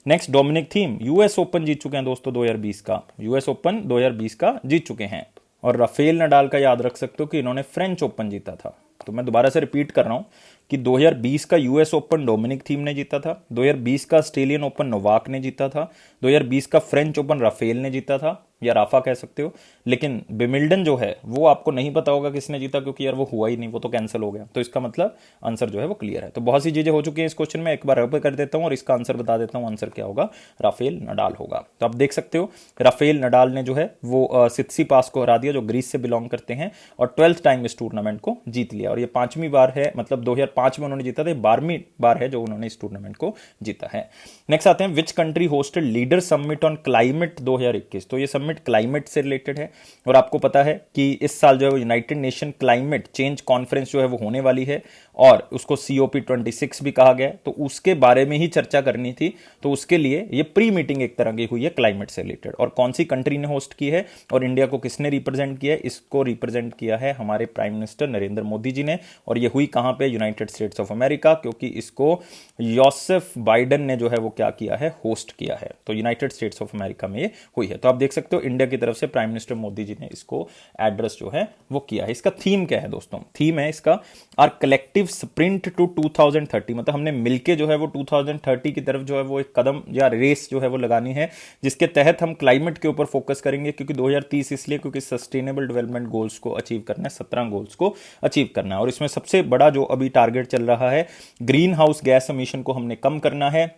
Next Dominic Thiem US Open जीत चुके हैं दोस्तों 2020 का, यूएस ओपन 2020 का जीत चुके हैं। और राफेल नडाल का याद रख सकते हो कि इन्होंने फ्रेंच ओपन जीता था। तो मैं दोबारा से रिपीट कर रहा हूं कि 2020 का यूएस ओपन डोमिनिक थीम ने जीता था, 2020 का ऑस्ट्रेलियन ओपन नोवाक ने जीता था, 2020 का फ्रेंच ओपन राफेल ने जीता था, या राफा कह सकते हो। लेकिन विमिल्डन जो है वो आपको नहीं पता होगा किसने जीता, क्योंकि यार वो हुआ ही नहीं, वो तो कैंसिल हो गया। तो इसका मतलब आंसर जो है वो क्लियर है। तो बहुत सी चीजें हो चुकी हैं इस क्वेश्चन में, एक बार रब कर देता हूं और इसका आंसर बता देता हूं। आंसर क्या होगा, राफेल नडाल होगा। तो आप देख सकते हो राफेल नडाल ने जो है वो सित्सिपास को हरा दिया, जो ग्रीस से बिलोंग करते हैं, और 12th टाइम इस टूर्नामेंट को जीत लिया। और ये 5वीं बार है, मतलब 2005 में उन्होंने जीता था, 12वीं बार है जो उन्होंने इस टूर्नामेंट को जीता है। नेक्स्ट आते हैं, which country hosted leader summit on climate 2021। तो ये समिट क्लाइमेट से रिलेटेड है, और आपको पता है कि इस साल जो है United nation climate change conference जो है वो होने वाली है, और उसको COP26 भी कहा गया है। तो उसके बारे में ही चर्चा करनी थी, तो उसके लिए ये प्री मीटिंग एक तरह की हुई है क्लाइमेट से रिलेटेड। और कौन सी कंट्री ने होस्ट की है और इंडिया को किसने रिप्रेजेंट किया है, इसको रिप्रेजेंट किया है हमारे प्राइम मिनिस्टर नरेंद्र मोदी जी ने। और ये हुई कहां पे, यूनाइटेड स्टेट्स ऑफ अमेरिका, क्योंकि इसको जोसेफ बाइडेन ने जो है वो क्या किया है, होस्ट किया है। तो यूनाइटेड स्टेट्स ऑफ अमेरिका में ये हुई है। तो आप देख सकते हो इंडिया की तरफ से प्राइम मिनिस्टर मोदी जी ने इसको एड्रेस जो है वो किया है। इसका थीम क्या है दोस्तों, थीम है इसका आर कलेक्टिव स्प्रिंट टू 2030। मतलब हमने मिलके जो है वो 2030 की तरफ जो है वो एक कदम या रेस जो है वो लगानी है, जिसके तहत हम क्लाइमेट के ऊपर फोकस करेंगे। क्योंकि 2030 इसलिए क्योंकि सस्टेनेबल डेवलपमेंट गोल्स को अचीव करना है, 17 गोल्स को अचीव करना है। और इसमें सबसे बड़ा जो अभी टारगेट चल रहा है, ग्रीन हाउस गैस एमिशन को हमने कम करना है,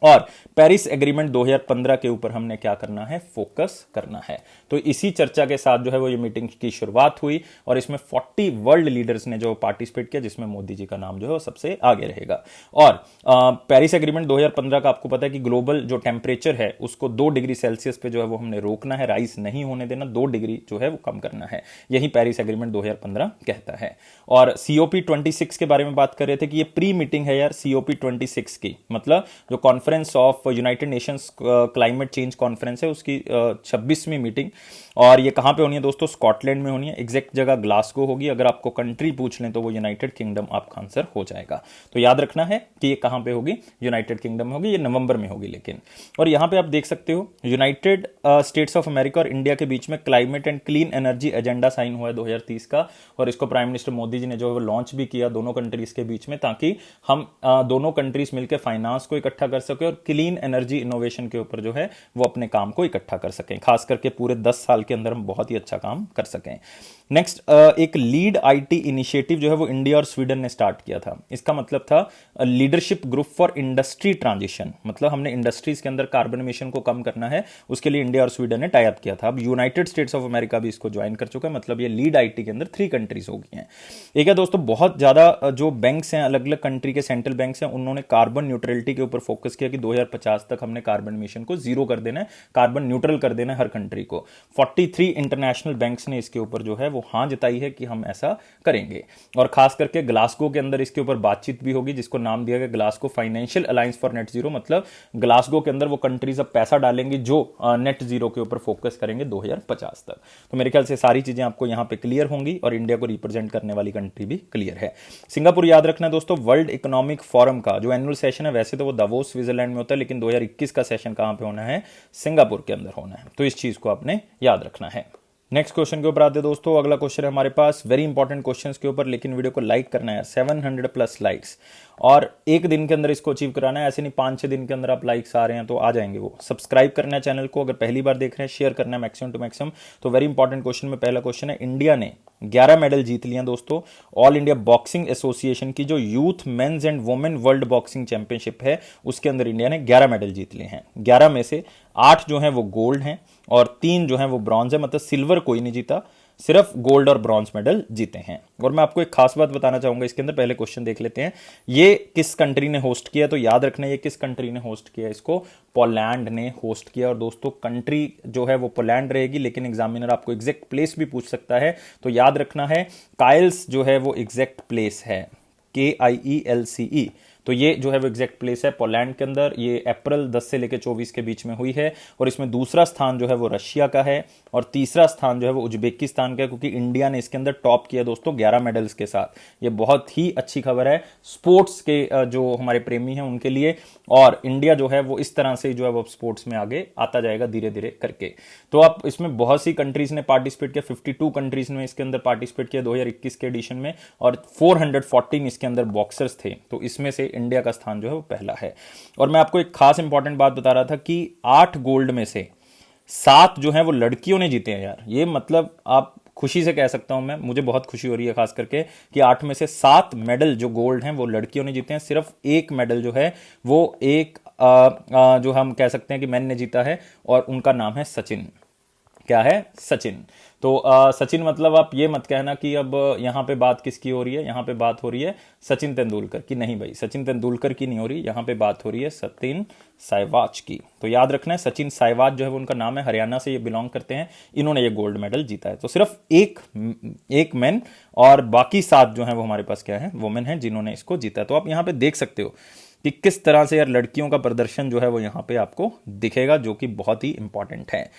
और पेरिस एग्रीमेंट 2015 के ऊपर हमने क्या करना है, फोकस करना है। तो इसी चर्चा के साथ जो है वो ये मीटिंग की शुरुआत हुई, और इसमें 40 वर्ल्ड लीडर्स ने जो पार्टिसिपेट किया, जिसमें मोदी जी का नाम जो है वो सबसे आगे रहेगा। और पेरिस एग्रीमेंट 2015 का आपको पता है कि ग्लोबल जो टेम्परेचर है उसको 2 डिग्री सेल्सियस पे जो है वो हमने रोकना है, राइज नहीं होने देना, 2 डिग्री जो है वो कम करना है। यही पेरिस एग्रीमेंट 2015 कहता है। और COP26 के बारे में बात कर रहे थे कि ये प्री मीटिंग है यार COP26 की, मतलब जो conference of United Nations climate change conference है उसकी 26वीं मीटिंग। और ये कहां पे होनी है दोस्तों, स्कॉटलैंड में होनी है। एग्जैक्ट जगह ग्लासगो होगी। अगर आपको कंट्री पूछ लें तो वो यूनाइटेड किंगडम आपका आंसर हो जाएगा। तो याद रखना है कि ये कहां पे होगी, यूनाइटेड किंगडम में होगी, ये नवंबर में होगी। लेकिन और यहां पे आप देख सकते हो यूनाइटेड स्टेट्स ऑफ अमेरिका और इंडिया के बीच में climate and clean energy agenda sign हुआ है 2030 का, और इसको प्राइम मिनिस्टर मोदी जी ने जो है वो लॉन्च भी किया दोनों कंट्रीज के बीच में, ताकि हम दोनों कंट्रीज मिलकर फाइनेंस को इकट्ठा कर सके और क्लीन एनर्जी इनोवेशन के ऊपर जो है वो अपने काम को इकट्ठा कर सकें। खास करके पूरे 10 साल के अंदर हम बहुत ही अच्छा काम कर सकें। नेक्स्ट, एक लीड IT इनिशिएटिव जो है वो इंडिया और स्वीडन ने स्टार्ट किया था। इसका मतलब था leadership group for industry transition, मतलब हमने इंडस्ट्रीज के अंदर कार्बन एमिशन को कम करना है, उसके लिए इंडिया और स्वीडन ने टाई अप किया था। अब यूनाइटेड स्टेट्स ऑफ अमेरिका भी इसको ज्वाइन कर चुका है, मतलब ये लीड IT के अंदर 3 कंट्रीज हो गई हैं। एक है दोस्तों, बहुत ज्यादा जो बैंक्स हैं, अलग अलग कंट्री के सेंट्रल बैंक्स हैं, उन्होंने कार्बन न्यूट्रलिटी के ऊपर फोकस किया कि 2050 तक हमने कार्बन एमिशन को जीरो कर देना है, कार्बन न्यूट्रल कर देना है हर कंट्री को। 43 इंटरनेशनल बैंक्स ने इसके ऊपर जो है वो हां जताई है कि हम ऐसा करेंगे। और खास करके ग्लासगो के अंदर इसके ऊपर बातचीत भी होगी, जिसको नाम दिया गया Glasgow financial alliance for net zero. मतलब ग्लासगो के अंदर वो कंट्रीज अब पैसा डालेंगी जो नेट जीरो के ऊपर फोकस करेंगे 2050 तक। तो मेरे ख्याल से सारी चीजें आपको यहां पे क्लियर होंगी, और इंडिया को रिप्रेजेंट करने वाली कंट्री भी क्लियर है। सिंगापुर याद रखना है दोस्तों, वर्ल्ड इकोनॉमिक फोरम का जो एनुअल सेशन है, वैसे तो वो दावोस स्विट्जरलैंड में होता है, लेकिन 2021 का सेशन कहां पे होना है, सिंगापुर के अंदर होना है। तो इस चीज को आपने याद रखना है। नेक्स्ट क्वेश्चन के ऊपर आते हैं दोस्तों। अगला क्वेश्चन है हमारे पास वेरी इंपॉर्टेंट क्वेश्चंस के ऊपर, लेकिन वीडियो को लाइक करना है, 700+ लाइक्स, और एक दिन के अंदर इसको अचीव कराना है। ऐसे नहीं 5-6 दिन के अंदर आप लाइक्स आ रहे हैं तो आ जाएंगे वो। सब्सक्राइब करना है चैनल को, अगर पहली बार देख रहे हैं शेयर करना है मैक्सिमम टू मैक्सिमम। तो वेरी इंपॉर्टेंट क्वेश्चन में पहला क्वेश्चन है, इंडिया ने 11 मेडल जीत लिए दोस्तों। ऑल इंडिया बॉक्सिंग एसोसिएशन की जो youth men's and women world boxing championship है, उसके अंदर इंडिया ने 11 मेडल जीत लिए हैं। 11 में से 8 जो हैं वो गोल्ड हैं और 3 जो हैं वो ब्रॉन्ज है, मतलब सिल्वर कोई नहीं जीता, सिर्फ गोल्ड और ब्रॉन्ज मेडल जीते हैं। और मैं आपको एक खास बात बताना चाहूंगा इसके अंदर, पहले क्वेश्चन देख लेते हैं। ये किस कंट्री ने होस्ट किया, तो याद रखना ये किस कंट्री ने होस्ट किया, इसको पोलैंड ने होस्ट किया। और दोस्तों कंट्री जो है वो पोलैंड रहेगी, लेकिन एग्जामिनर आपको एग्जैक्ट प्लेस भी पूछ सकता है, तो याद रखना है काइल्स जो है वो एग्जैक्ट प्लेस है, KIELCE। तो ये जो है वो एग्जैक्ट प्लेस है पोलैंड के अंदर। ये अप्रैल 10 से लेकर 24 के बीच में हुई है। और इसमें दूसरा स्थान जो है वो रशिया का है और तीसरा स्थान जो है वो उज्बेकिस्तान का है, क्योंकि इंडिया ने इसके अंदर टॉप किया दोस्तों 11 मेडल्स के साथ। ये बहुत ही अच्छी खबर है स्पोर्ट्स के जो हमारे प्रेमी हैं उनके लिए। और इंडिया जो है वो इस तरह से जो है वो स्पोर्ट्स में आगे आता जाएगा धीरे धीरे करके। तो अब इसमें बहुत सी कंट्रीज ने पार्टिसिपेट किया, 52 कंट्रीज ने इसके अंदर पार्टिसिपेट किया 2021 के एडिशन में, और 414 इसके अंदर बॉक्सर्स थे। तो इसमें से इंडिया का स्थान जो है वो पहला है। और मैं आपको एक खास इंपॉर्टेंट बात बता रहा था कि 8 गोल्ड में से 7 जो है वो लड़कियों ने जीते हैं यार। ये मतलब आप खुशी से कह सकता हूं मैं, मुझे बहुत खुशी हो रही है खास करके कि 8 में से 7 मेडल जो गोल्ड हैं वो लड़कियों ने जीते हैं। सिर्फ एक मेडल जो है वो एक जो हम कह सकते हैं कि मैन ने जीता है, और उनका नाम है सचिन। क्या है? सचिन। तो सचिन मतलब आप ये मत कहना कि अब यहां पे बात किसकी हो रही है, यहां पे बात हो रही है सचिन तेंदुलकर की। नहीं भाई, सचिन तेंदुलकर की नहीं हो रही, यहां पे बात हो रही है सचिन साइवाच की। तो याद रखना है सचिन साइवाच जो है वो उनका नाम है, हरियाणा से ये बिलोंग करते हैं। इन्होंने ये गोल्ड मेडल जीता है। तो सिर्फ एक मैन और बाकी 7 जो है वो हमारे पास क्या है, वुमेन है जिन्होंने इसको जीता है। तो आप यहां पे देख सकते हो कि किस तरह से यार लड़कियों का प्रदर्शन जो है वो यहां पे आपको दिखेगा, जो कि बहुत ही इंपॉर्टेंट है।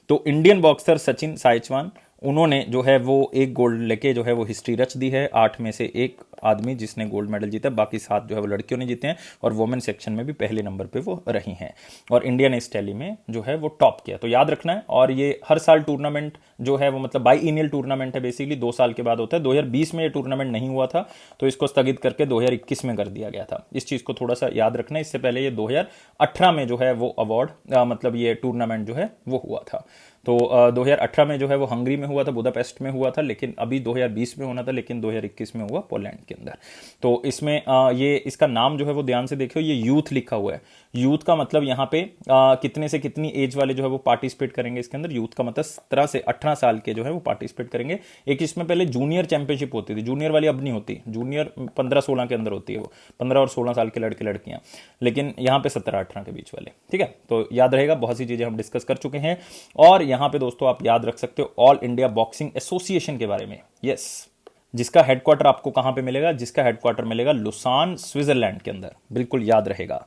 तो इंडियन बॉक्सर सचिन साइचवान, उन्होंने जो है वो एक गोल्ड लेके जो है वो हिस्ट्री रच दी है। 8 में से एक आदमी जिसने गोल्ड मेडल जीता, बाकी 7 जो है वो लड़कियों ने जीते हैं। और वुमेन सेक्शन में भी पहले नंबर पे वो रही हैं। और इंडिया ने इस टैली में जो है वो टॉप किया। तो याद रखना है। और ये हर साल टूर्नामेंट जो है वो मतलब बाईएनियल टूर्नामेंट है, बेसिकली 2 साल के बाद होता है। 2020 में ये टूर्नामेंट नहीं हुआ था, तो इसको स्थगित करके 2021 में कर दिया गया था। इस चीज को थोड़ा सा याद रखना है। इससे पहले ये 2018 में जो है वो अवार्ड मतलब ये टूर्नामेंट जो है वो हुआ था। तो 2018 में जो है वो हंगरी में हुआ था, बुदापेस्ट में हुआ था, लेकिन अभी 2020 में होना था, लेकिन 2021 में हुआ पोलैंड के अंदर। तो इसमें ये इसका नाम जो है वो ध्यान से देखियो, ये यूथ लिखा हुआ है। यूथ का मतलब यहाँ पे कितने से कितनी एज वाले जो है वो पार्टिसिपेट करेंगे इसके अंदर। यूथ का मतलब 17 से 18 साल के जो है वो पार्टिसिपेट करेंगे। एक इसमें पहले जूनियर चैंपियनशिप होती थी, जूनियर वाली अब नहीं होती, जूनियर 15-16 के अंदर होती है, वो 15 और 16 साल के लड़के लड़कियां, लेकिन यहाँ पे 17-18 के बीच वाले। ठीक है, तो याद रहेगा, बहुत सी चीजें हम डिस्कस कर चुके हैं। और यहां पे दोस्तों आप याद रख सकते हो ऑल इंडिया बॉक्सिंग एसोसिएशन के बारे में। यस, जिसका हेडक्वार्टर आपको कहां पे मिलेगा, जिसका हेडक्वार्टर मिलेगा लुसान स्विट्जरलैंड के अंदर। बिल्कुल याद रहेगा।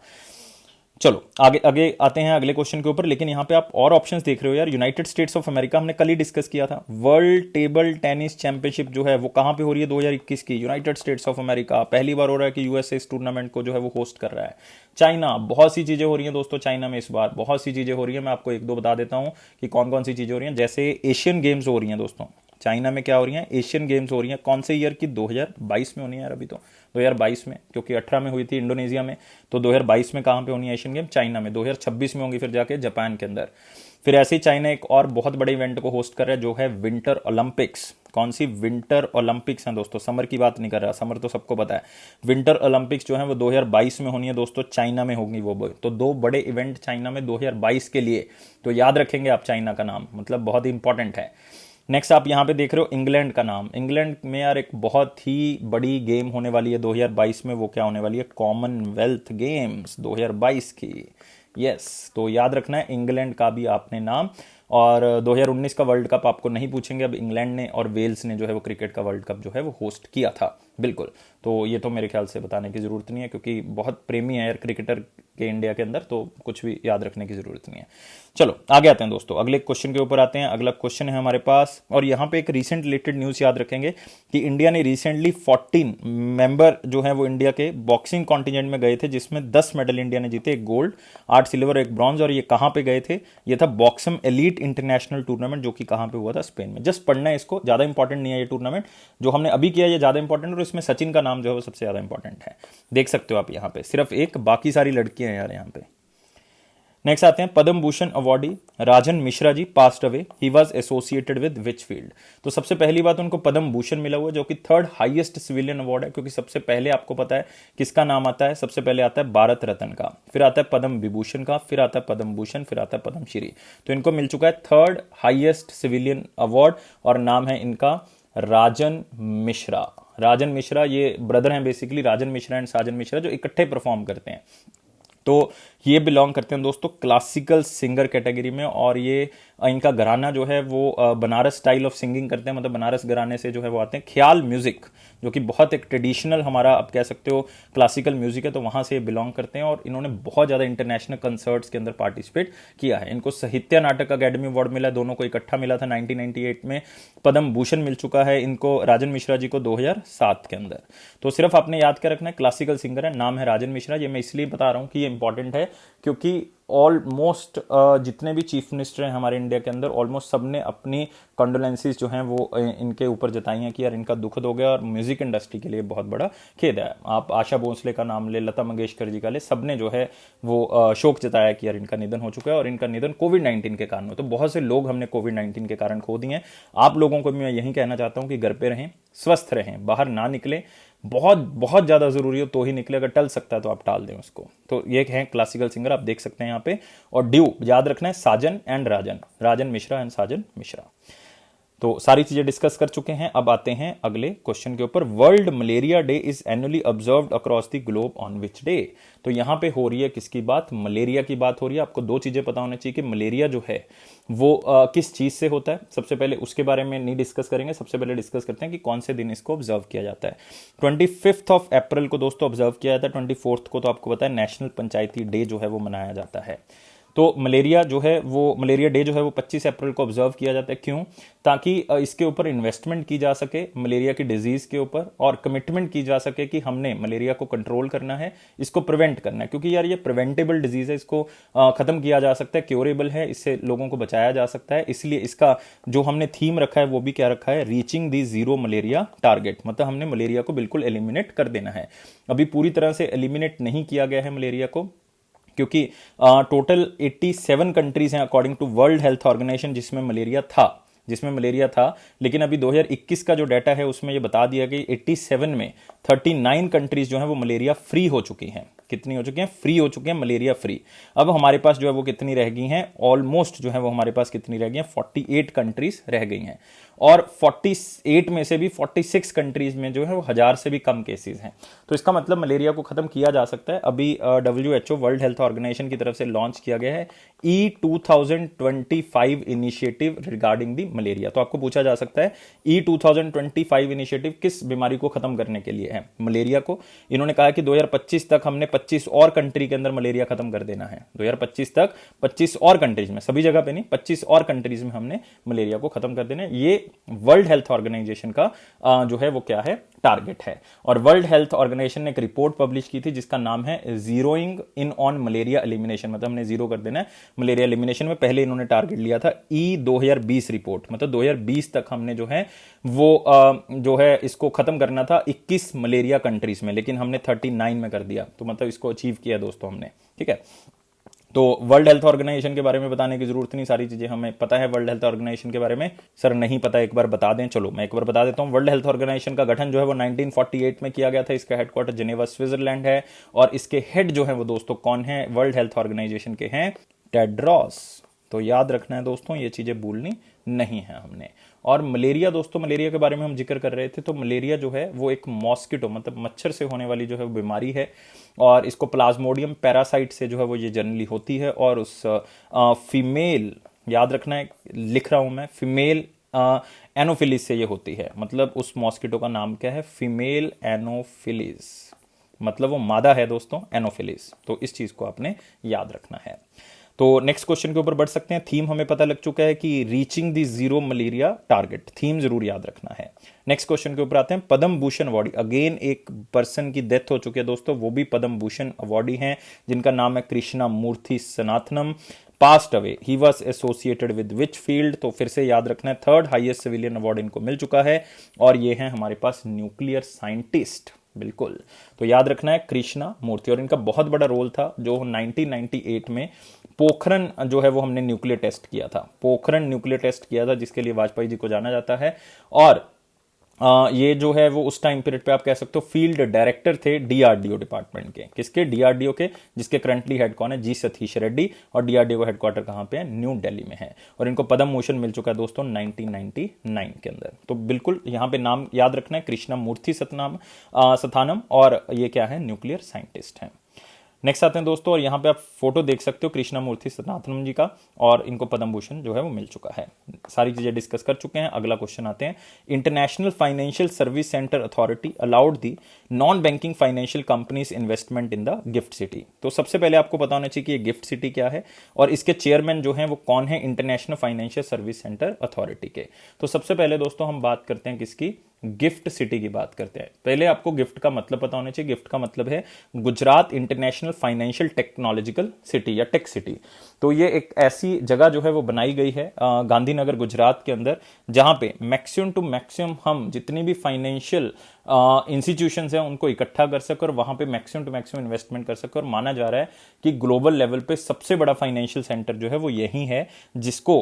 चलो आगे आगे आते हैं अगले क्वेश्चन के ऊपर। लेकिन यहां पे आप और ऑप्शंस देख रहे हो यार। यूनाइटेड स्टेट्स ऑफ अमेरिका हमने कल ही डिस्कस किया था। वर्ल्ड टेबल टेनिस चैंपियनशिप जो है वो कहां पे हो रही है 2021 की, यूनाइटेड स्टेट्स ऑफ अमेरिका। पहली बार हो रहा है कि यूएसए इस टूर्नामेंट को जो है वो होस्ट कर रहा है। चाइना, बहुत सी चीजें हो रही हैं दोस्तों चाइना में इस बार, बहुत सी चीजें हो रही है। मैं आपको एक दो बता देता हूं कि कौन कौन सी चीजें हो रही हैं। जैसे एशियन गेम्स हो रही हैं दोस्तों चाइना में। क्या हो रही है? एशियन गेम्स हो रही हैं। कौन से ईयर की? 2022 में होनी है यार, अभी तो 2022 में, क्योंकि 18 में हुई थी इंडोनेशिया में। तो 2022 में कहां पे होनी है एशियन गेम? चाइना में। 2026 में होंगी फिर जाके जापान के अंदर। फिर ऐसे ही चाइना एक और बहुत बड़े इवेंट को होस्ट कर रहा है जो है विंटर ओलंपिक्स। कौन सी? विंटर ओलंपिक्स हैं दोस्तों, समर की बात नहीं कर रहा, समर तो सबको पता है। विंटर ओलंपिक्स जो है वो 2022 में होनी है दोस्तों, चाइना में होगी वो। तो 2 बड़े इवेंट चाइना में 2022 के लिए। तो याद रखेंगे आप चाइना का नाम, मतलब बहुत ही इंपॉर्टेंट है। नेक्स्ट आप यहां पे देख रहे हो इंग्लैंड का नाम। इंग्लैंड में यार एक बहुत ही बड़ी गेम होने वाली है 2022 में। वो क्या होने वाली है? कॉमनवेल्थ गेम्स 2022 की। यस, तो याद रखना है इंग्लैंड का भी आपने नाम। और 2019 का वर्ल्ड कप आपको नहीं पूछेंगे, अब इंग्लैंड ने और वेल्स ने जो है वो क्रिकेट का वर्ल्ड कप जो है वो होस्ट किया था। बिल्कुल, तो ये तो मेरे ख्याल से बताने की जरूरत नहीं है, क्योंकि बहुत प्रेमी है यार क्रिकेटर के इंडिया के अंदर, तो कुछ भी याद रखने की जरूरत नहीं है। चलो आगे आते हैं दोस्तों, अगले क्वेश्चन के ऊपर आते हैं। अगला क्वेश्चन है हमारे पास, और यहाँ पे एक रिसेंट रिलेटेड न्यूज याद रखेंगे कि इंडिया ने रिसेंटली 14 मेंबर जो है वो इंडिया के बॉक्सिंग कॉन्टिजेंट में गए थे, जिसमें 10 मेडल इंडिया ने जीते, 1 गोल्ड, 8 सिल्वर, 1 ब्रॉन्ज। और ये कहां पे गए थे? ये था बॉक्सम एलीट इंटरनेशनल टूर्नामेंट, जो कि कहां पे हुआ था? स्पेन में। जस्ट पढ़ना है इसको, ज्यादा इंपॉर्टेंट नहीं है ये टूर्नामेंट। जो हमने अभी किया ये ज्यादा इंपॉर्टेंट है, और इसमें सचिन का नाम जो है वो सबसे ज्यादा इंपॉर्टेंट है। देख सकते हो आप यहाँ पे, सिर्फ एक, बाकी सारी लड़कियां हैं यार यहाँ पे। नेक्स्ट आते हैं Padma Bhushan awardee Rajan Mishra ji passed away, he was associated with which field. तो सबसे पहली बात, उनको पद्म भूषण मिला हुआ है, जो कि 3rd हाईएस्ट सिविलियन अवार्ड है। क्योंकि सबसे पहले आपको पता है किसका नाम आता है? सबसे पहले आता है भारत रत्न का, फिर आता है पद्म विभूषण का, फिर आता है पद्म भूषण, फिर आता है पद्म श्री। तो इनको मिल चुका है 3rd हाईएस्ट सिविलियन अवार्ड, और नाम है इनका राजन मिश्रा। राजन मिश्रा ये ब्रदर हैं basically, Rajan Mishra and Sajan Mishra, जो इकट्ठे परफॉर्म करते हैं। तो ये बिलोंग करते हैं दोस्तों क्लासिकल सिंगर कैटेगरी में, और ये इनका घराना जो है वो बनारस स्टाइल ऑफ सिंगिंग करते हैं, मतलब बनारस घराने से जो है वो आते हैं। ख्याल म्यूजिक जो कि बहुत एक ट्रेडिशनल हमारा आप कह सकते हो क्लासिकल म्यूजिक है, तो वहां से बिलोंग करते हैं, और इन्होंने बहुत ज्यादा इंटरनेशनल कंसर्ट्स के अंदर पार्टिसिपेट किया है। इनको साहित्य नाटक अकेडमी अवार्ड मिला, दोनों को इकट्ठा मिला था 1998 में। पद्म भूषण मिल चुका है इनको राजन मिश्रा जी को 2007 के अंदर। तो सिर्फ आपने याद कर रखना है, क्लासिकल सिंगर है, नाम है राजन मिश्रा। ये मैं इसलिए बता रहा हूं कि ये इंपॉर्टेंट है क्योंकि ऑलमोस्ट जितने भी चीफ मिनिस्टर हैं हमारे इंडिया के अंदर, ऑलमोस्ट सबने अपनी कंडोलेंसेस जो हैं वो इनके ऊपर जताई हैं कि यार इनका दुख हो गया, और म्यूजिक इंडस्ट्री के लिए बहुत बड़ा खेद है। आप आशा भोसले का नाम ले, लता मंगेशकर जी का ले, सबने जो है वो शोक जताया कि यार इनका निधन हो चुका है, और इनका निधन कोविड-19 के कारण हो। तो बहुत से लोग हमने कोविड-19 के कारण खो दिए हैं। आप लोगों को भी मैं यही कहना चाहता हूं कि घर पे रहें, स्वस्थ रहें, बाहर ना निकले, बहुत बहुत ज्यादा जरूरी हो तो ही निकले, अगर टल सकता है तो आप टाल दें उसको। तो ये है क्लासिकल सिंगर, आप देख सकते हैं यहाँ पे। और ड्यू याद रखना है, साजन एंड राजन, राजन मिश्रा एंड साजन मिश्रा। तो सारी चीजें डिस्कस कर चुके हैं। अब आते हैं अगले क्वेश्चन के ऊपर। World malaria day is annually observed across the globe on which day. तो यहां पे हो रही है किसकी बात? मलेरिया की बात हो रही है। आपको दो चीजें पता होनी चाहिए कि मलेरिया जो है वो किस चीज से होता है। सबसे पहले उसके बारे में नहीं डिस्कस करेंगे, सबसे पहले डिस्कस करते हैं कि कौन से दिन इसको ऑब्जर्व किया जाता है। 25 ऑफ अप्रैल को दोस्तों ऑब्जर्व किया जाता है। 24 को तो आपको पता है नेशनल पंचायती डे जो है वो मनाया जाता है। तो मलेरिया जो है वो, मलेरिया डे जो है वो 25 अप्रैल को ऑब्जर्व किया जाता है। क्यों? ताकि इसके ऊपर इन्वेस्टमेंट की जा सके, मलेरिया की डिजीज के ऊपर, और कमिटमेंट की जा सके कि हमने मलेरिया को कंट्रोल करना है, इसको प्रिवेंट करना है। क्योंकि यार ये प्रिवेंटेबल डिजीज है, इसको खत्म किया जा सकता है, क्योरेबल है, इससे लोगों को बचाया जा सकता है। इसलिए इसका जो हमने थीम रखा है वो भी क्या रखा है? रीचिंग दी जीरो मलेरिया टारगेट, मतलब हमने मलेरिया को बिल्कुल एलिमिनेट कर देना है। अभी पूरी तरह से एलिमिनेट नहीं किया गया है मलेरिया को, क्योंकि टोटल 87 कंट्रीज हैं according to World Health Organization जिसमें मलेरिया था। लेकिन अभी 2021 का जो डाटा है उसमें ये बता दिया कि 87 में 39 कंट्रीज जो है वो मलेरिया फ्री हो चुकी हैं। कितनी हो चुकी हैं? फ्री हो चुके हैं, मलेरिया फ्री। अब हमारे पास जो है वो कितनी रह गई हैं? ऑलमोस्ट जो है वो हमारे पास कितनी रह गई हैं? 48 कंट्रीज रह गई हैं, और 48 में से भी 46 कंट्रीज में जो है वो 1000 से भी कम केसेस हैं। तो इसका मतलब मलेरिया को खत्म किया जा सकता है। अभी WHO वर्ल्ड हेल्थ ऑर्गेनाइजेशन की तरफ से लॉन्च किया गया है E2025 initiative regarding the malaria. तो आपको पूछा जा सकता है E2025 इनिशिएटिव किस बीमारी को खत्म करने के लिए है? मलेरिया को। इन्होंने कहा कि 2025 तक हमने 25 और कंट्री के अंदर मलेरिया खत्म कर देना है। 2025 तक 25 और कंट्रीज में, सभी जगह पे नहीं, 25 और कंट्रीज में हमने मलेरिया को खत्म कर देना है। ये वर्ल्ड हेल्थ ऑर्गेनाइजेशन का जो है वो क्या है? टारगेट है। और वर्ल्ड हेल्थ ऑर्गेनाइजेशन ने एक रिपोर्ट पब्लिश की थी जिसका नाम है zeroing in on malaria elimination, मतलब हमने जीरो कर देना है मलेरिया एलिमिनेशन में। पहले इन्होंने टारगेट लिया था E2020 रिपोर्ट, मतलब 2020 तक हमने जो है वो जो है इसको खत्म करना था 21 मलेरिया कंट्रीज में, लेकिन हमने 39 में कर दिया। तो मतलब इसको अचीव किया दोस्तों हमने, ठीक है। तो वर्ल्ड हेल्थ ऑर्गेनाइजेशन के बारे में बताने की जरूरत नहीं, सारी चीजें हमें पता है वर्ल्ड हेल्थ ऑर्गेनाइजेशन के बारे में। सर नहीं पता, एक बार बता दें। चलो मैं एक बार बता देता हूं। वर्ल्ड हेल्थ ऑर्गेनाइजेशन का गठन जो है वो 1948 में किया गया था। इसका हेडक्वार्टर जिनेवा स्विट्जरलैंड है, और इसके हेड जो है वो दोस्तों कौन है? वर्ल्ड हेल्थ ऑर्गेनाइजेशन के हैं टेड्रोस। तो याद रखना है दोस्तों, ये चीजें भूलनी नहीं है हमने। और मलेरिया दोस्तों, मलेरिया के बारे में हम जिक्र कर रहे थे, तो मलेरिया जो है वो एक मॉस्किटो मतलब मच्छर से होने वाली जो है वो बीमारी है, और इसको प्लाज्मोडियम पैरासाइट से जो है वो ये जनरली होती है। और उस फीमेल, याद रखना है, लिख रहा हूं मैं, फीमेल एनोफिलिस से ये होती है। मतलब उस मॉस्किटो का नाम क्या है? फीमेल एनोफिलिस, मतलब वो मादा है दोस्तों, एनोफिलिस। तो इस चीज को आपने याद रखना है। तो नेक्स्ट क्वेश्चन के ऊपर बढ़ सकते हैं। थीम हमें पता लग चुका है कि रीचिंग दी जीरो मलेरिया टारगेट, थीम जरूर याद रखना है। नेक्स्ट क्वेश्चन के ऊपर आते हैं। पद्म भूषण अवार्डी, अगेन एक पर्सन की डेथ हो चुकी है दोस्तों, वो भी पद्म भूषण अवार्डी हैं, जिनका नाम है Krishna Murthy Sanathanam. Passed away, he was associated with which field? तो फिर से याद रखना है, थर्ड हाईएस्ट सिविलियन अवार्ड इनको मिल चुका है, और ये है हमारे पास न्यूक्लियर साइंटिस्ट। बिल्कुल, तो याद रखना है कृष्णा मूर्ति। और इनका बहुत बड़ा रोल था जो 1998 में पोखरण जो है वो हमने न्यूक्लियर टेस्ट किया था, पोखरण न्यूक्लियर टेस्ट किया था, जिसके लिए वाजपेयी जी को जाना जाता है। और ये जो है वो उस टाइम पीरियड पे आप कह सकते हो फील्ड डायरेक्टर थे डीआरडीओ डिपार्टमेंट के। किसके? डीआरडीओ के, जिसके करंटली हेड कौन है? जी सतीश रेड्डी। और डीआरडीओ का हेडक्वार्टर कहां पे है? न्यू दिल्ली में है। और इनको पद्म भूषण मिल चुका है दोस्तों 1999 के अंदर। तो बिल्कुल यहां पे नाम याद रखना है, कृष्णा मूर्ति सतनाम सथानम, और ये क्या है? न्यूक्लियर साइंटिस्ट है। नेक्स्ट आते हैं दोस्तों, और यहाँ पे आप फोटो देख सकते हो कृष्णामूर्ति सनातनम जी का, और इनको पद्म भूषण जो है वो मिल चुका है। सारी चीजें डिस्कस कर चुके हैं। अगला क्वेश्चन आते हैं, international financial service centre authority allowed the non banking financial companies investment in the gift city. तो सबसे पहले आपको पता होना चाहिए कि ये गिफ्ट सिटी क्या है और इसके चेयरमैन जो है वो कौन है, international financial service centre authority के। तो सबसे पहले दोस्तों हम बात करते हैं किसकी, गिफ्ट सिटी की बात करते हैं। पहले आपको गिफ्ट का मतलब पता होना चाहिए। गिफ्ट का मतलब है Gujarat international financial technological city या टेक सिटी। तो ये एक ऐसी जगह जो है वो बनाई गई है गांधीनगर गुजरात के अंदर, जहां पे मैक्सिमम टू मैक्सिमम हम जितनी भी फाइनेंशियल इंस्टीट्यूशंस हैं उनको इकट्ठा कर सके और वहां पे मैक्सिमम टू मैक्सिमम इन्वेस्टमेंट कर सके। और माना जा रहा है कि ग्लोबल लेवल पे सबसे बड़ा फाइनेंशियल सेंटर जो है वो यही है, जिसको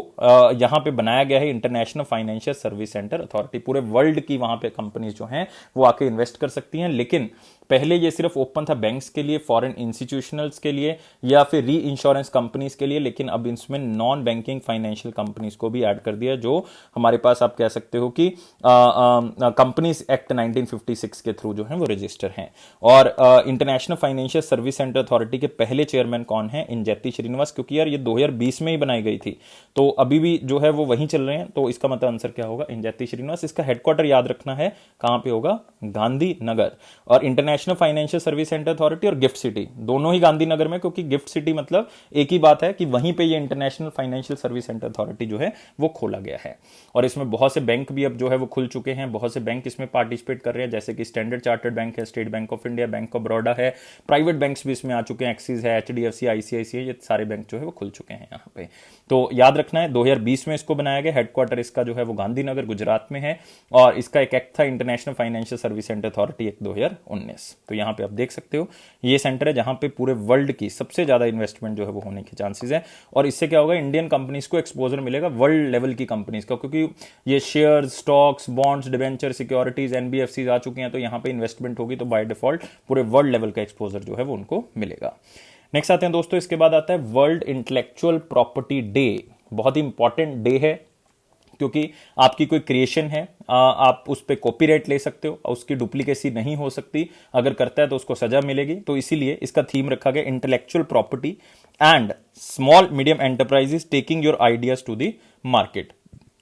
यहां पे बनाया गया है international financial service centre authority. पूरे वर्ल्ड की वहां पे कंपनीज जो हैं वो आके इन्वेस्ट कर सकती हैं। लेकिन पहले ये सिर्फ ओपन था बैंक्स के लिए, फॉरेन इंस्टीट्यूशनल्स के लिए या फिर री इंश्योरेंस कंपनीज के लिए, लेकिन अब इसमें नॉन बैंकिंग फाइनेंशियल कंपनीज को भी ऐड कर दिया, जो हमारे पास आप कह सकते हो कि कंपनीज एक्ट 1956 के थ्रू जो है वो रजिस्टर हैं। और international financial service centre authority के पहले चेयरमैन कौन है, इंजेति श्रीनिवास। क्योंकि यार ये 2020 में ही बनाई गई थी, तो अभी भी जो है वो वहीं चल रहे हैं, तो इसका मतलब आंसर क्या होगा, इंजेति श्रीनिवास। इसका हेडक्वार्टर याद रखना है, कहां पे होगा, गांधीनगर। और international financial service centre authority और गिफ्ट सिटी दोनों ही गांधीनगर में, क्योंकि गिफ्ट सिटी मतलब एक ही बात है कि वहीं पे ये international financial service centre authority जो है वो खोला गया है। और इसमें बहुत से बैंक भी अब जो है वो खुल चुके हैं, बहुत से बैंक इसमें पार्टिसिपेट कर रहे हैं, जैसे कि स्टैंडर्ड चार्टर्ड बैंक है, state bank of India, bank of Baroda है, प्राइवेट बैंक्स भी इसमें आ चुके हैं, एक्सिस है, एचडीएफसी, आईसीआईसीआई, ये सारे बैंक जो है वो खुल चुके हैं यहाँ पे। तो याद रखना है 2020 में इसको बनाया गया, हेडक्वार्टर इसका जो है वो गांधीनगर गुजरात में है, और इसका एक एक्ट था international financial service centre authority act 2019। तो यहाँ पे आप देख सकते हो ये सेंटर है जहां पे पूरे वर्ल्ड की सबसे ज्यादा इन्वेस्टमेंट जो है वो होने के चांसेस है। और इससे क्या होगा, इंडियन कंपनीज को एक्सपोजर मिलेगा वर्ल्ड लेवल की कंपनीज का, क्योंकि ये share, stocks, bonds, debenture, securities, NBFC आ चुके हैं, तो यहाँ पे इन्वेस्टमेंट होगी, तो बाय डिफॉल्ट पूरे वर्ल्ड लेवल का एक्सपोजर जो है वो उनको मिलेगा। नेक्स्ट आते हैं दोस्तों, इसके बाद आता है वर्ल्ड इंटेलेक्चुअल प्रॉपर्टी डे। बहुत ही इंपॉर्टेंट डे है, क्योंकि आपकी कोई क्रिएशन है, आप उस पर कॉपीराइट ले सकते हो, उसकी डुप्लीकेसी नहीं हो सकती, अगर करता है तो उसको सजा मिलेगी। तो इसीलिए इसका थीम रखा गया intellectual property and small medium enterprises taking your ideas to the market.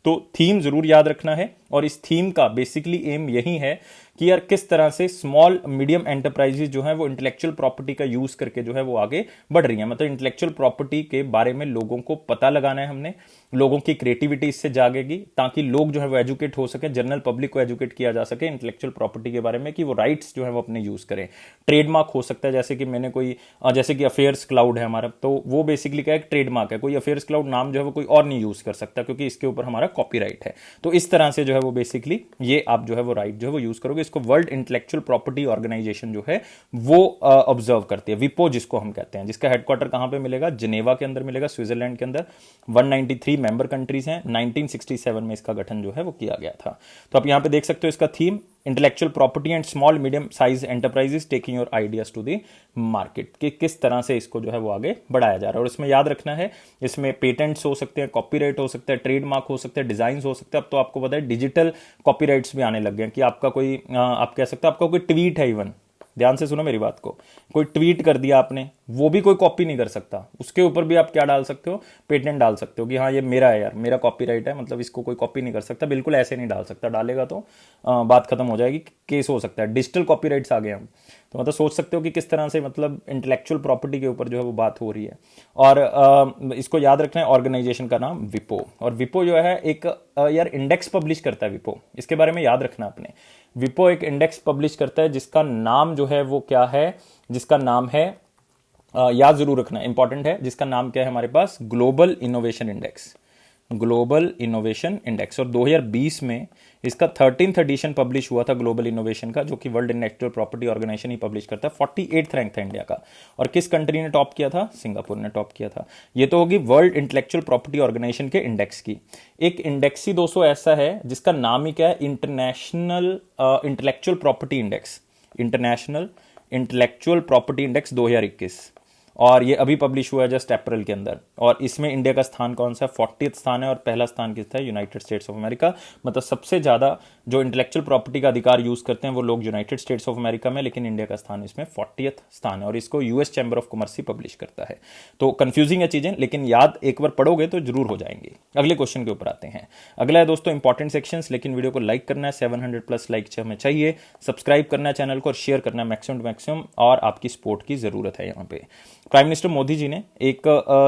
तो थीम जरूर याद रखना है, और इस थीम का बेसिकली एम यही है कि यार किस तरह से स्मॉल मीडियम एंटरप्राइजेस जो है वो इंटेलेक्चुअल प्रॉपर्टी का यूज करके जो है वो आगे बढ़ रही है। मतलब इंटेलेक्चुअल प्रॉपर्टी के बारे में लोगों को पता लगाना है हमने, लोगों की क्रिएटिविटी इससे जागेगी, ताकि लोग जो है वो एजुकेट हो सके, जनरल पब्लिक को एजुकेट किया जा सके इंटेलेक्चुअल प्रॉपर्टी के बारे में, कि वो राइट्स जो है वो अपने यूज करें। ट्रेडमार्क हो सकता है, जैसे कि मैंने कोई जैसे कि अफेयर्स क्लाउड है हमारा, तो वो बेसिकली क्या है, ट्रेडमार्क है। कोई अफेयर्स क्लाउड नाम जो है वो कोई और नहीं यूज कर सकता, क्योंकि इसके ऊपर हमारा कॉपीराइट है। तो इस तरह से जो है वो बेसिकली ये आप जो है वो राइट जो है वो यूज करोगे। इसको वर्ल्ड इंटेलेक्चुअल प्रॉपर्टी ऑर्गेनाइजेशन जो है वो ऑब्जर्व करती है, विपो जिसको हम कहते हैं, जिसका हेडक्वार्टर कहां पे मिलेगा, जिनेवा के अंदर मिलेगा, स्विट्जरलैंड के अंदर। 193 मेंबर कंट्रीज हैं, 1967 में इसका गठन जो है वो किया गया था। तो आप यहां पे देख सकते हो इसका theme intellectual property and small medium size enterprises taking your ideas to the market, कि किस तरह से इसको जो है वो आगे बढ़ाया जा रहा है। और इसमें याद रखना है, इसमें पेटेंट्स हो सकते हैं, कॉपीराइट हो सकता है, ट्रेडमार्क हो सकते हैं, डिजाइन हो सकते हैं। अब तो आपको पता है डिजिटल कॉपीराइट्स भी आने लग गए, कि आपका कोई आप कह सकते हो आपका कोई ट्वीट है, इवन ध्यान से सुनो मेरी बात को, कोई ट्वीट कर दिया आपने, वो भी कोई कॉपी नहीं कर सकता, उसके ऊपर भी आप क्या डाल सकते हो, पेटेंट डाल सकते हो कि हाँ ये मेरा है यार, मेरा कॉपीराइट है, मतलब इसको कोई कॉपी नहीं कर सकता। बिल्कुल ऐसे नहीं डाल सकता, डालेगा तो बात खत्म हो जाएगी, केस हो सकता है। डिजिटल कॉपीराइट्स आ गए हम, तो मतलब सोच सकते हो कि किस तरह से मतलब इंटेलेक्चुअल प्रॉपर्टी के ऊपर जो है वो बात हो रही है। और इसको याद रखना है, ऑर्गेनाइजेशन का नाम विपो। और विपो जो है एक यार इंडेक्स पब्लिश करता है विपो, इसके बारे में याद रखना आपने। विपो एक इंडेक्स पब्लिश करता है जिसका नाम जो है वो क्या है, जिसका नाम है याद जरूर रखना, इंपॉर्टेंट है, जिसका नाम क्या है हमारे पास, global innovation index, global innovation index. और 2020 में इसका 13th एडिशन पब्लिश हुआ था ग्लोबल इनोवेशन का, जो कि वर्ल्ड इंटेलेक्चुअल प्रॉपर्टी ऑर्गेनाइजेशन ही पब्लिश करता है। 48th रैंक था इंडिया का। और किस कंट्री ने टॉप किया था, सिंगापुर ने टॉप किया था। ये तो होगी वर्ल्ड इंटेलेक्चुअल प्रॉपर्टी ऑर्गेनाइजेशन के इंडेक्स की। एक इंडेक्स ही दोस्तों ऐसा है जिसका नाम ही क्या है, international intellectual property index, international intellectual property index 2021। और ये अभी पब्लिश हुआ है जस्ट अप्रैल के अंदर। और इसमें इंडिया का स्थान कौन सा है, 40th स्थान है, और पहला स्थान किसका है, यूनाइटेड स्टेट्स ऑफ अमेरिका। मतलब सबसे ज्यादा जो इंटेलेक्चुअल प्रॉपर्टी का अधिकार यूज करते हैं वो लोग यूनाइटेड स्टेट्स ऑफ अमेरिका में, लेकिन इंडिया का स्थान इसमें 40th स्थान है, और इसको US chamber of commerce he publish करता है। तो कंफ्यूजिंग है चीजें, लेकिन याद एक बार पढ़ोगे तो जरूर हो जाएंगे। अगले क्वेश्चन के ऊपर आते हैं। अगला है दोस्तों इंपॉर्टेंट सेक्शंस, लेकिन वीडियो को लाइक करना है, 700 प्लस लाइक हमें चाहिए, सब्सक्राइब करना है चैनल को और शेयर करना है मैक्सिमम टू मैक्सिमम, और आपकी सपोर्ट की जरूरत है यहाँ पे। प्राइम मिनिस्टर मोदी जी ने एक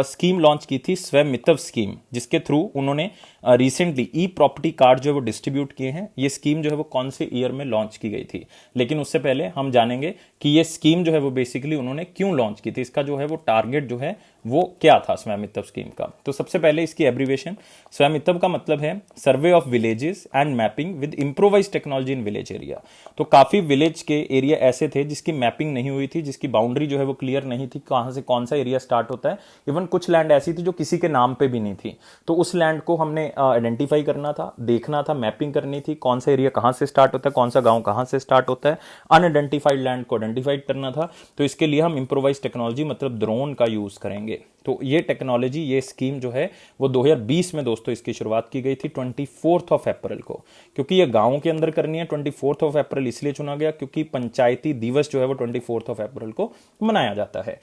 स्कीम लॉन्च की थी, स्वमित्व स्कीम, जिसके थ्रू उन्होंने रिसेंटली ई प्रॉपर्टी कार्ड जो है वो डिस्ट्रीब्यूट किए हैं। ये स्कीम जो है वो कौन से ईयर में लॉन्च की गई थी, लेकिन उससे पहले हम जानेंगे कि ये स्कीम जो है वो बेसिकली उन्होंने क्यों लॉन्च की थी, इसका जो है वो टारगेट जो है वो क्या था स्वामित्व स्कीम का। तो सबसे पहले इसकी एब्रीवेशन, स्वामित्व का मतलब है survey of villages and mapping with improvise technology in village area. तो काफी विलेज के एरिया ऐसे थे जिसकी मैपिंग नहीं हुई थी, जिसकी बाउंड्री जो है वो क्लियर नहीं थी, कहां से कौन सा एरिया स्टार्ट होता है। इवन कुछ लैंड ऐसी थी जो किसी के नाम पे भी नहीं थी, तो उस लैंड को हमने आइडेंटिफाई करना था, देखना था, मैपिंग करनी थी, कौन सा एरिया कहां से स्टार्ट होता है, कौन सा गांव कहां से स्टार्ट होता है, अनआइडेंटिफाइड लैंड को आइडेंटिफाइड करना था। तो इसके लिए हम इंप्रोवाइज टेक्नोलॉजी मतलब ड्रोन का यूज करेंगे। तो ये टेक्नोलॉजी, ये स्कीम जो है वो 2020 में दोस्तों इसकी शुरुआत की गई थी 24 अप्रैल को, क्योंकि ये गांवों के अंदर करनी है। 24 अप्रैल इसलिए चुना गया क्योंकि पंचायती दिवस जो है वो 24 अप्रैल को मनाया जाता है।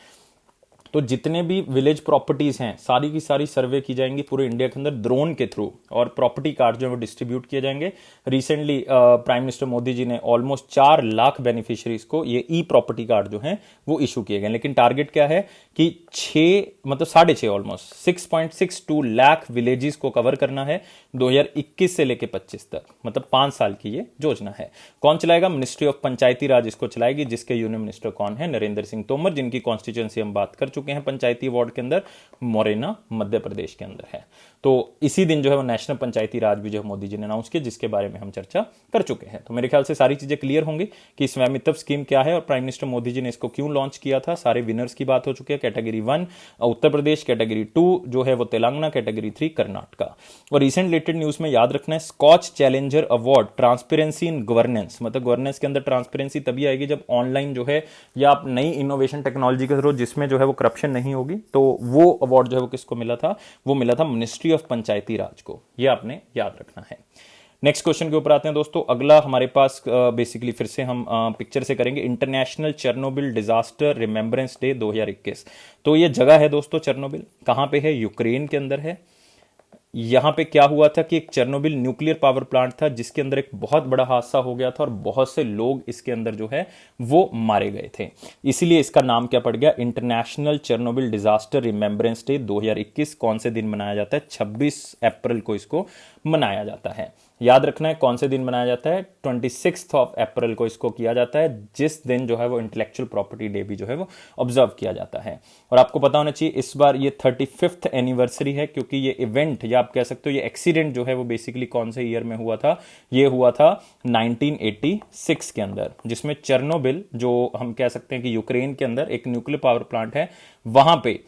तो जितने भी विलेज प्रॉपर्टीज हैं सारी की सारी सर्वे की जाएंगी पूरे इंडिया के अंदर ड्रोन के थ्रू, और प्रॉपर्टी कार्ड जो है वो डिस्ट्रीब्यूट किए जाएंगे। Recently prime minister Modi ji ने ऑलमोस्ट 4 लाख बेनिफिशियरीज को ये ई प्रॉपर्टी कार्ड जो है वो इशू किए गए। लेकिन टारगेट क्या है कि 6.5 ऑलमोस्ट 6.62 लाख विलेजेस को कवर करना है 2021 से लेकर 25 तक, मतलब 5 साल की ये योजना है। कौन चलाएगा, मिनिस्ट्री ऑफ पंचायती राज इसको चलाएगी, जिसके यूनियन मिनिस्टर कौन है, नरेंद्र सिंह तोमर, जिनकी कॉन्स्टिट्यूएंसी हम बात कर चुके हैं पंचायती वार्ड के अंदर, मोरेना मध्य प्रदेश के अंदर है। तो इसी दिन जो है वो नेशनल पंचायती राज भी जो मोदी जी ने अनाउंस किया, जिसके बारे में हम चर्चा कर चुके हैं। तो मेरे ख्याल से सारी चीजें क्लियर होंगी कि स्वामित्व स्कीम क्या है और प्राइम मिनिस्टर मोदी जी ने इसको क्यों लॉन्च किया था। सारे विनर्स की बात हो चुकी है। कैटेगरी 1 उत्तर प्रदेश, कैटेगरी 2 जो है वो तेलंगाना, कैटेगरी 3 कर्नाटका। और रिसेंट रिलेटेड न्यूज में याद रखना है, Skoch challenger award transparency in governance, मतलब गवर्नेंस के अंदर ट्रांसपेरेंसी तभी आएगी जब ऑनलाइन जो है या आप नई इनोवेशन टेक्नोलॉजी के थ्रू जिसमें जो है वो करप्शन नहीं होगी। तो वो अवार्ड जो है वो किसको मिला था, वो मिला था मिनिस्ट्री ऑफ पंचायती राज को। ये आपने याद रखना है। नेक्स्ट क्वेश्चन के ऊपर आते हैं दोस्तों। अगला हमारे पास बेसिकली फिर से हम पिक्चर से करेंगे, international Chernobyl disaster remembrance day 2021। तो ये जगह है दोस्तों चेरनोबिल, कहां पे है, यूक्रेन के अंदर है। यहां पे क्या हुआ था कि एक चेरनोबिल न्यूक्लियर पावर प्लांट था जिसके अंदर एक बहुत बड़ा हादसा हो गया था और बहुत से लोग इसके अंदर जो है वो मारे गए थे। इसीलिए इसका नाम क्या पड़ गया, international Chernobyl disaster remembrance day 2021। कौन से दिन मनाया जाता है, 26 अप्रैल को इसको मनाया जाता है। याद रखना है कौन से दिन मनाया जाता है, 26 अप्रैल को इसको किया जाता है, जिस दिन जो है वो इंटेलेक्चुअल प्रॉपर्टी डे भी जो है वो ऑब्जर्व किया जाता है। और आपको पता होना चाहिए इस बार ये 35th एनिवर्सरी है, क्योंकि ये इवेंट या आप कह सकते हो ये एक्सीडेंट जो है वो बेसिकली कौन से ईयर में हुआ था, ये हुआ था 1986 के अंदर, जिसमें चेरनोबिल जो हम कह सकते हैं कि यूक्रेन के अंदर एक न्यूक्लियर पावर प्लांट है, वहां पे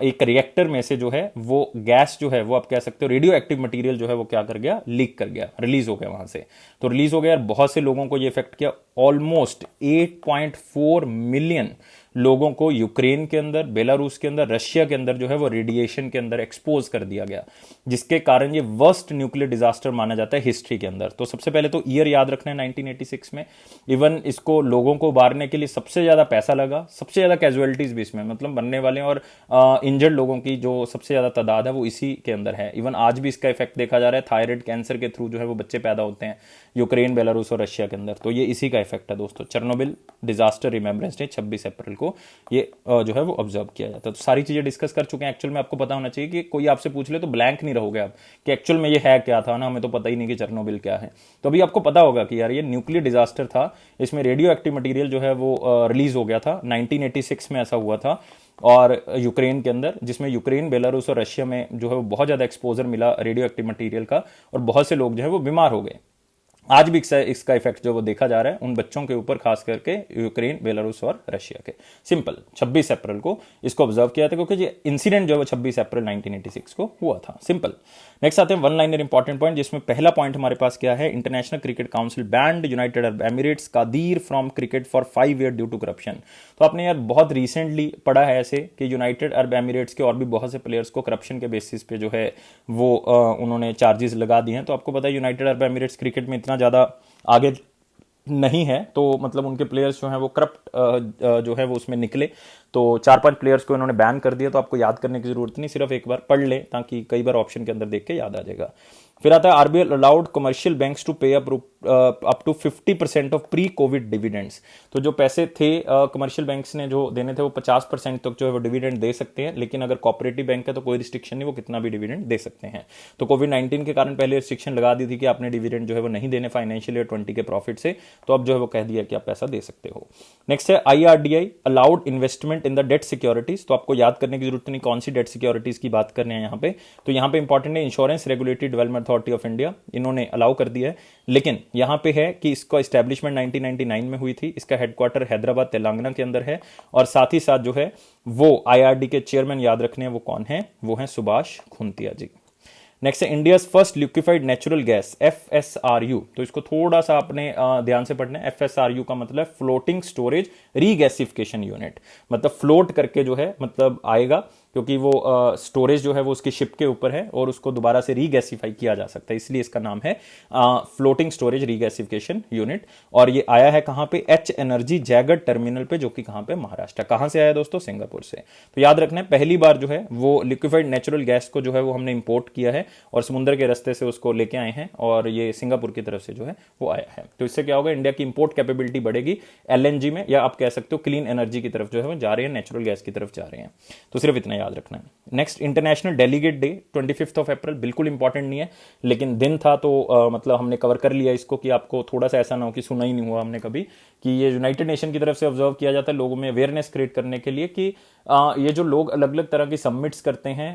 एक रिएक्टर में से जो है वो गैस जो है वो आप कह सकते हो रेडियो एक्टिव मटेरियल जो है वो क्या कर गया, लीक कर गया, रिलीज हो गया वहां से। तो रिलीज हो गया और बहुत से लोगों को ये इफेक्ट किया। ऑलमोस्ट 8.4 मिलियन लोगों को यूक्रेन के अंदर, बेलारूस के अंदर, रशिया के अंदर जो है वो रेडिएशन के अंदर एक्सपोज कर दिया गया, जिसके कारण ये वर्स्ट न्यूक्लियर डिजास्टर माना जाता है हिस्ट्री के अंदर। तो सबसे पहले तो ईयर याद रखना है 1986 में। इवन इसको लोगों को उबारने के लिए सबसे ज्यादा पैसा लगा, सबसे ज्यादा कैजुअलिटीज भी इसमें, मतलब मरने वाले और इंजर्ड लोगों की जो सबसे ज्यादा तादाद है वो इसी के अंदर है। इवन आज भी इसका इफेक्ट देखा जा रहा है, थायराइड कैंसर के थ्रू जो है वो बच्चे पैदा होते हैं यूक्रेन, बेलारूस और रशिया के अंदर। तो ये इसी का इफेक्ट है दोस्तों। चेरनोबिल डिजास्टर रिमेम्बरेंस डे 26 अप्रैल को ये जो है वो ऑब्जर्व किया जाता है। तो सारी चीजें डिस्कस कर चुके हैं। एक्चुअल में आपको पता होना चाहिए कि कोई आपसे पूछ ले तो ब्लैंक नहीं रहोगे आप कि एक्चुअल में ये है क्या था ना, हमें तो पता ही नहीं कि चेरनोबिल क्या है। तो अभी आपको पता होगा कि यार ये न्यूक्लियर डिजास्टर था, इसमें रेडियो एक्टिव मटीरियल जो है वो रिलीज हो गया था 1986 में, ऐसा हुआ था। और यूक्रेन के अंदर, जिसमें यूक्रेन, बेलारूस और रशिया में जो है वो बहुत ज्यादा एक्सपोजर मिला रेडियो एक्टिव मटीरियल का, और बहुत से लोग जो है वो बीमार हो गए। आज भी इसका इफेक्ट जो वो देखा जा रहा है उन बच्चों के ऊपर, खास करके यूक्रेन, बेलारूस और रशिया के। सिंपल 26 अप्रैल को इसको ऑब्जर्व किया था, क्योंकि ये इंसिडेंट जो है 26 अप्रैल 1986 को हुआ था। सिंपल। नेक्स्ट आते हैं वन लाइनर इंपॉर्टेंट पॉइंट, जिसमें पहला पॉइंट हमारे पास क्या है, International Cricket Council banned United Arab Emirates Qadeer from cricket for 5 year due to corruption. तो आपने यार बहुत रिसेंटली पढ़ा है ऐसे कि यूनाइटेड अरब एमिरेट्स के और भी बहुत से प्लेयर्स को करप्शन के बेसिस पे जो है वो उन्होंने चार्जेस लगा दिए हैं। तो आपको पता है यूनाइटेड अरब एमिरेट्स क्रिकेट में इतना ज़्यादा आगे नहीं है, तो मतलब उनके प्लेयर्स जो हैं वो करप्ट जो है वो उसमें निकले। तो 4-5 प्लेयर्स को इन्होंने बैन कर दिया। तो आपको याद करने की जरूरत नहीं, सिर्फ एक बार पढ़ ले ताकि कई बार ऑप्शन के अंदर देख के याद आ जाएगा। फिर आता है RBI allowed commercial banks to pay up to 50% of pre Covid dividends. तो जो पैसे थे कमर्शियल बैंक्स ने जो देने थे वो 50% तक जो है वो डिविडेंड दे सकते हैं, लेकिन अगर कॉपरेटिव बैंक है तो कोई रिस्ट्रिक्शन नहीं, वो कितना भी डिविडेंड दे सकते हैं। तो कोविड-19 के कारण पहले रिस्ट्रिक्शन लगा दी थी कि आपने डिविडेंड जो है वो नहीं देने फाइनेंशियल ईयर 20 के प्रॉफिट से, तो अब जो है वो कह दिया कि आप पैसा दे सकते हो। नेक्स्ट है IRDI allowed investment in the debt securities. तो आपको याद करने की जरूरत नहीं कौन सी डेट सिक्योरिटीज की बात करने हैं यहाँ पे। तो यहाँ पे इंपॉर्टेंट है insurance regulatory development authority of India, इन्होंने अलाउ कर दिया है। लेकिन यहाँ पे है कि इसका एस्टेब्लिशमेंट 1999 में हुई थी, इसका हेडक्वार्टर हैदराबाद तेलंगाना के अंदर है, और साथ ही साथ जो है वो आईआरडी के चेयरमैन याद रखने हैं वो कौन है, वो है सुभाष खुंतिया जी। नेक्स्ट है India's first liquefied natural gas FSRU. तो इसको थोड़ा सा अपने ध्यान से पढ़ना है। एफएसआरयू का मतलब फ्लोटिंग स्टोरेज रीगैसिफिकेशन यूनिट, मतलब फ्लोट करके जो है मतलब आएगा, क्योंकि वो स्टोरेज जो है वो उसकी शिप के ऊपर है और उसको दोबारा से रीगैसिफाई किया जा सकता है, इसलिए इसका नाम है फ्लोटिंग स्टोरेज रीगैसिफिकेशन यूनिट। और ये आया है कहां पे, एच एनर्जी जैगड टर्मिनल पे, जो कि कहां पे, महाराष्ट्र। कहां से आया दोस्तों, सिंगापुर से। तो याद रखना है पहली बार जो है वो लिक्विफाइड नेचुरल गैस को जो है वो हमने इंपोर्ट किया है और समुद्र के रास्ते से उसको लेके आए हैं, और ये सिंगापुर की तरफ से जो है वो आया है। तो इससे क्या होगा, इंडिया की इंपोर्ट कैपेबिलिटी बढ़ेगी एलएनजी में, या आप कह सकते हो क्लीन एनर्जी की तरफ जो है वो जा रहे हैं, नेचुरल गैस की तरफ जा रहे हैं। तो सिर्फ इतना याद रखना है। नेक्स्ट इंटरनेशनल डेलीगेट डे 25 अप्रैल, बिल्कुल इंपॉर्टेंट नहीं है लेकिन दिन था, तो मतलब हमने कवर कर लिया इसको, कि आपको थोड़ा सा ऐसा ना हो कि सुना ही नहीं हुआ हमने कभी, कि ये यूनाइटेड नेशन की तरफ से ऑब्जर्व किया जाता है लोगों में अवेयरनेस क्रिएट करने के लिए कि ये जो लोग अलग अलग तरह की सबमिट्स करते हैं,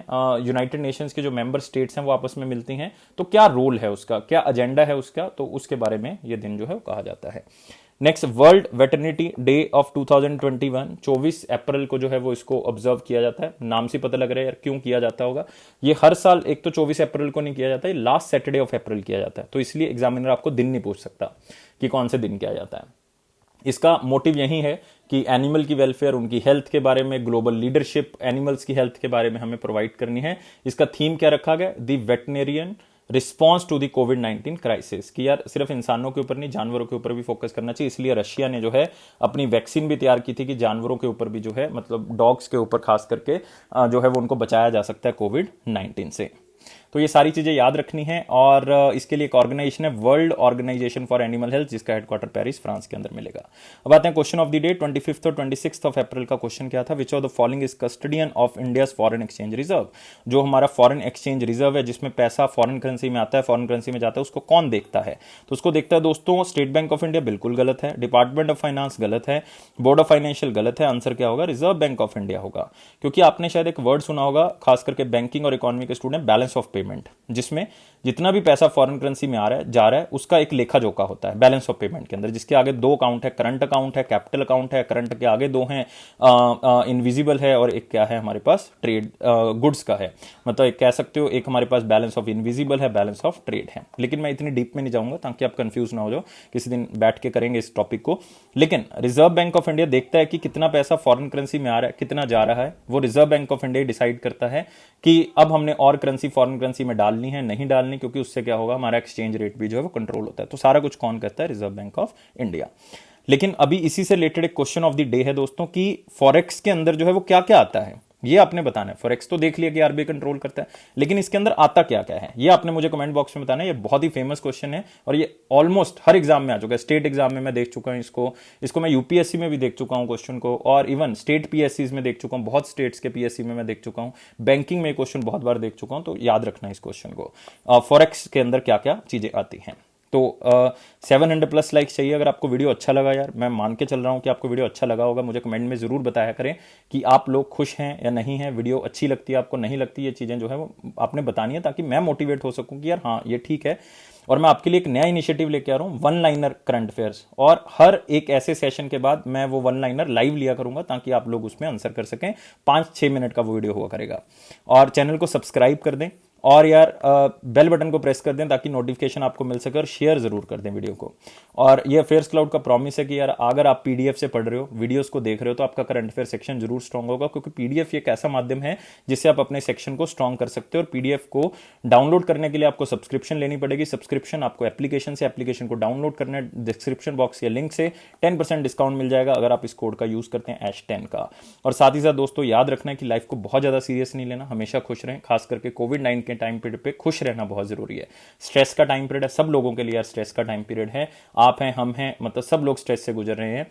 यूनाइटेड नेशंस के जो मेंबर स्टेट्स हैं वो आपस में मिलती हैं, तो क्या रोल है उसका, क्या एजेंडा है उसका, तो उसके बारे में ये दिन जो है वो कहा जाता है। Next world veterinary day of 2021, 24 अप्रैल को जो है वो इसको ऑब्जर्व किया जाता है। नाम से पता लग रहा है यार क्यों किया जाता होगा। ये हर साल एक तो 24 अप्रैल को नहीं किया जाता, ये लास्ट सैटरडे ऑफ अप्रैल किया जाता है, तो इसलिए एग्जामिनर आपको दिन नहीं पूछ सकता कि कौन से दिन किया जाता है। इसका मोटिव यही है कि एनिमल की वेलफेयर, उनकी हेल्थ के बारे में, ग्लोबल लीडरशिप एनिमल्स की हेल्थ के बारे में हमें प्रोवाइड करनी है। इसका थीम क्या रखा गया, the veterinarian response to the कोविड-19 क्राइसिस, कि यार सिर्फ इंसानों के ऊपर नहीं जानवरों के ऊपर भी फोकस करना चाहिए। इसलिए रशिया ने जो है अपनी वैक्सीन भी तैयार की थी कि जानवरों के ऊपर भी जो है, मतलब डॉग्स के ऊपर खास करके जो है वो उनको बचाया जा सकता है कोविड-19 से। तो ये सारी चीजें याद रखनी है। और इसके लिए एक ऑर्गेनाइजेशन है World Organisation for Animal Health, जिसका हेडक्वार्टर पेरिस फ्रांस के अंदर मिलेगा। अब आते हैं क्वेश्चन ऑफ द डे 25 और 26 अप्रैल का क्वेश्चन क्या था, which of the following is custodian of India's foreign exchange reserve. जो हमारा फॉरेन एक्सचेंज रिजर्व है, जिसमें पैसा फॉरेन करेंसी में आता है, फॉरेन करेंसी में जाता है, उसको कौन देखता है, तो उसको देखता है दोस्तों स्टेट बैंक ऑफ इंडिया, बिल्कुल गलत है। डिपार्टमेंट ऑफ फाइनेंस गलत है। बोर्ड ऑफ फाइनेंशियल गलत है। आंसर क्या होगा, रिजर्व बैंक ऑफ इंडिया होगा। क्योंकि आपने शायद एक वर्ड सुना होगा खास करके बैंकिंग और इकोनॉमी के स्टूडेंट, बैलेंस ऑफ पेमेंट, जिसमें जितना भी पैसा फॉरेन करेंसी में आ रहा है जा रहा है उसका एक लेखा जोखा होता है बैलेंस ऑफ पेमेंट के अंदर, जिसके आगे दो अकाउंट है, करंट अकाउंट है, कैपिटल अकाउंट है। करंट के आगे दो हैं, इनविजिबल है, और एक क्या है हमारे पास, ट्रेड गुड्स का है। मतलब एक कह सकते हो एक हमारे पास बैलेंस ऑफ इनविजिबल है, बैलेंस ऑफ ट्रेड है। लेकिन मैं इतनी डीप में नहीं जाऊंगा ताकि आप कंफ्यूज ना हो जाओ, किसी दिन बैठ के करेंगे इस टॉपिक को। लेकिन रिजर्व बैंक ऑफ इंडिया देखता है कि कितना पैसा फॉरेन करेंसी में आ रहा है, कितना जा रहा है, वो reserve bank of India decide करता है कि अब हमने और करेंसी फॉरेन करेंसी में डालनी है, नहीं डालनी, क्योंकि उससे क्या होगा, हमारा एक्सचेंज रेट भी जो है वो कंट्रोल होता है। तो सारा कुछ कौन करता है, रिजर्व बैंक ऑफ इंडिया। लेकिन अभी इसी से रिलेटेड एक क्वेश्चन ऑफ द डे है दोस्तों, कि फॉरेक्स के अंदर जो है वो क्या क्या आता है, ये आपने बताना है। फॉरेक्स तो देख लिया कि आरबीआई कंट्रोल करता है, लेकिन इसके अंदर आता क्या क्या है, ये आपने मुझे कमेंट बॉक्स में बताना है। ये बहुत ही फेमस क्वेश्चन है और ये ऑलमोस्ट हर एग्जाम में आ चुका है। स्टेट एग्जाम में मैं देख चुका हूं इसको मैं यूपीएससी में भी देख चुका हूं क्वेश्चन को, और इवन स्टेट पीएससी में देख चुका हूं, बहुत स्टेट्स के पीएससी में मैं देख चुका हूं, बैंकिंग में क्वेश्चन बहुत बार देख चुका हूं। तो याद रखना इस क्वेश्चन को, फॉरेक्स के अंदर क्या क्या चीजें आती हैं। तो 700+ लाइक्स चाहिए अगर आपको वीडियो अच्छा लगा। यार मैं मान के चल रहा हूं कि आपको वीडियो अच्छा लगा होगा। मुझे कमेंट में जरूर बताया करें कि आप लोग खुश हैं या नहीं हैं, वीडियो अच्छी लगती है आपको, नहीं लगती, ये चीजें जो है वो आपने बतानी है, ताकि मैं मोटिवेट हो सकूं कि यार हाँ ये ठीक है। और मैं आपके लिए एक नया इनिशिएटिव लेके आ रहा हूँ, वन लाइनर करंट अफेयर्स, और हर एक ऐसे सेशन के बाद मैं वो वन लाइनर लाइव लिया करूंगा ताकि आप लोग उसमें आंसर कर सकें। 5-6 मिनट का वो वीडियो हुआ करेगा। और चैनल को सब्सक्राइब कर दें और यार बेल बटन को प्रेस कर दें ताकि नोटिफिकेशन आपको मिल सके, और शेयर जरूर कर दें वीडियो को। और ये अफेयर्स क्लाउड का प्रॉमिस है कि यार अगर आप पीडीएफ से पढ़ रहे हो, वीडियोस को देख रहे हो, तो आपका करंट अफेयर सेक्शन जरूर स्ट्रांग होगा, क्योंकि पीडीएफ एक ऐसा माध्यम है जिससे आप अपने सेक्शन को स्ट्रांग कर सकते हो। और पीडीएफ को डाउनलोड करने के लिए आपको सब्सक्रिप्शन लेनी पड़ेगी। सब्सक्रिप्शन आपको एप्लीकेशन से, एप्लीकेशन को डाउनलोड करना है, डिस्क्रिप्शन बॉक्स या लिंक से 10% डिस्काउंट मिल जाएगा अगर आप इस कोड का यूज करते हैं #10 का। और साथ ही साथ दोस्तों याद रखना है कि लाइफ को बहुत ज्यादा सीरियस नहीं लेना, हमेशा खुश रहें, खास करके कोविड-19 के टाइम पीरियड पे खुश रहना बहुत जरूरी है। स्ट्रेस का टाइम पीरियड है, सब लोगों के लिए यार स्ट्रेस का टाइम पीरियड है। आप हैं, हम हैं, मतलब सब लोग स्ट्रेस से गुजर रहे हैं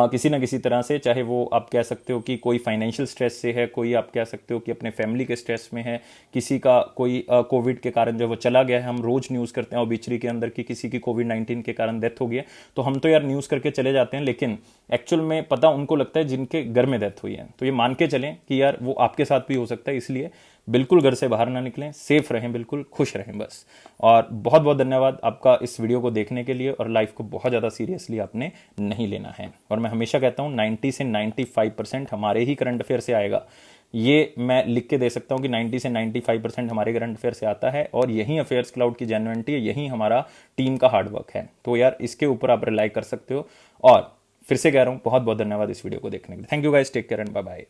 किसी ना किसी तरह से। चाहे वो आप कह सकते हो कि कोई फाइनेंशियल स्ट्रेस से है, कोई आप कह सकते हो कि अपने फैमिली के स्ट्रेस में है, किसी का कोई कोविड के कारण जो वो चला गया है। हम रोज न्यूज करते हैं ओबिचरी के अंदर कि किसी की कोविड-19 के कारण डेथ हो गई है, तो हम तो यार न्यूज करके चले जाते हैं, लेकिन एक्चुअल में पता उनको लगता है जिनके घर में डेथ हुई है। तो ये मान के चलें कि यार वो आपके साथ भी हो सकता है, इसलिए बिल्कुल घर से बाहर ना निकलें, सेफ रहें, बिल्कुल खुश रहें बस। और बहुत बहुत धन्यवाद आपका इस वीडियो को देखने के लिए, और लाइफ को बहुत ज़्यादा सीरियसली आपने नहीं लेना है। और मैं हमेशा कहता हूँ 90 से 95% हमारे ही करंट अफेयर से आएगा। ये मैं लिख के दे सकता हूँ कि 90 से 95% हमारे करंट अफेयर से आता है, और यही अफेयर्स क्लाउड की जेन्युइनिटी है, यही हमारा टीम का हार्डवर्क है। तो यार इसके ऊपर आप रिलाई कर सकते हो। और फिर से कह रहा हूँ बहुत बहुत धन्यवाद इस वीडियो को देखने के लिए। Thank you guys, take care and bye bye.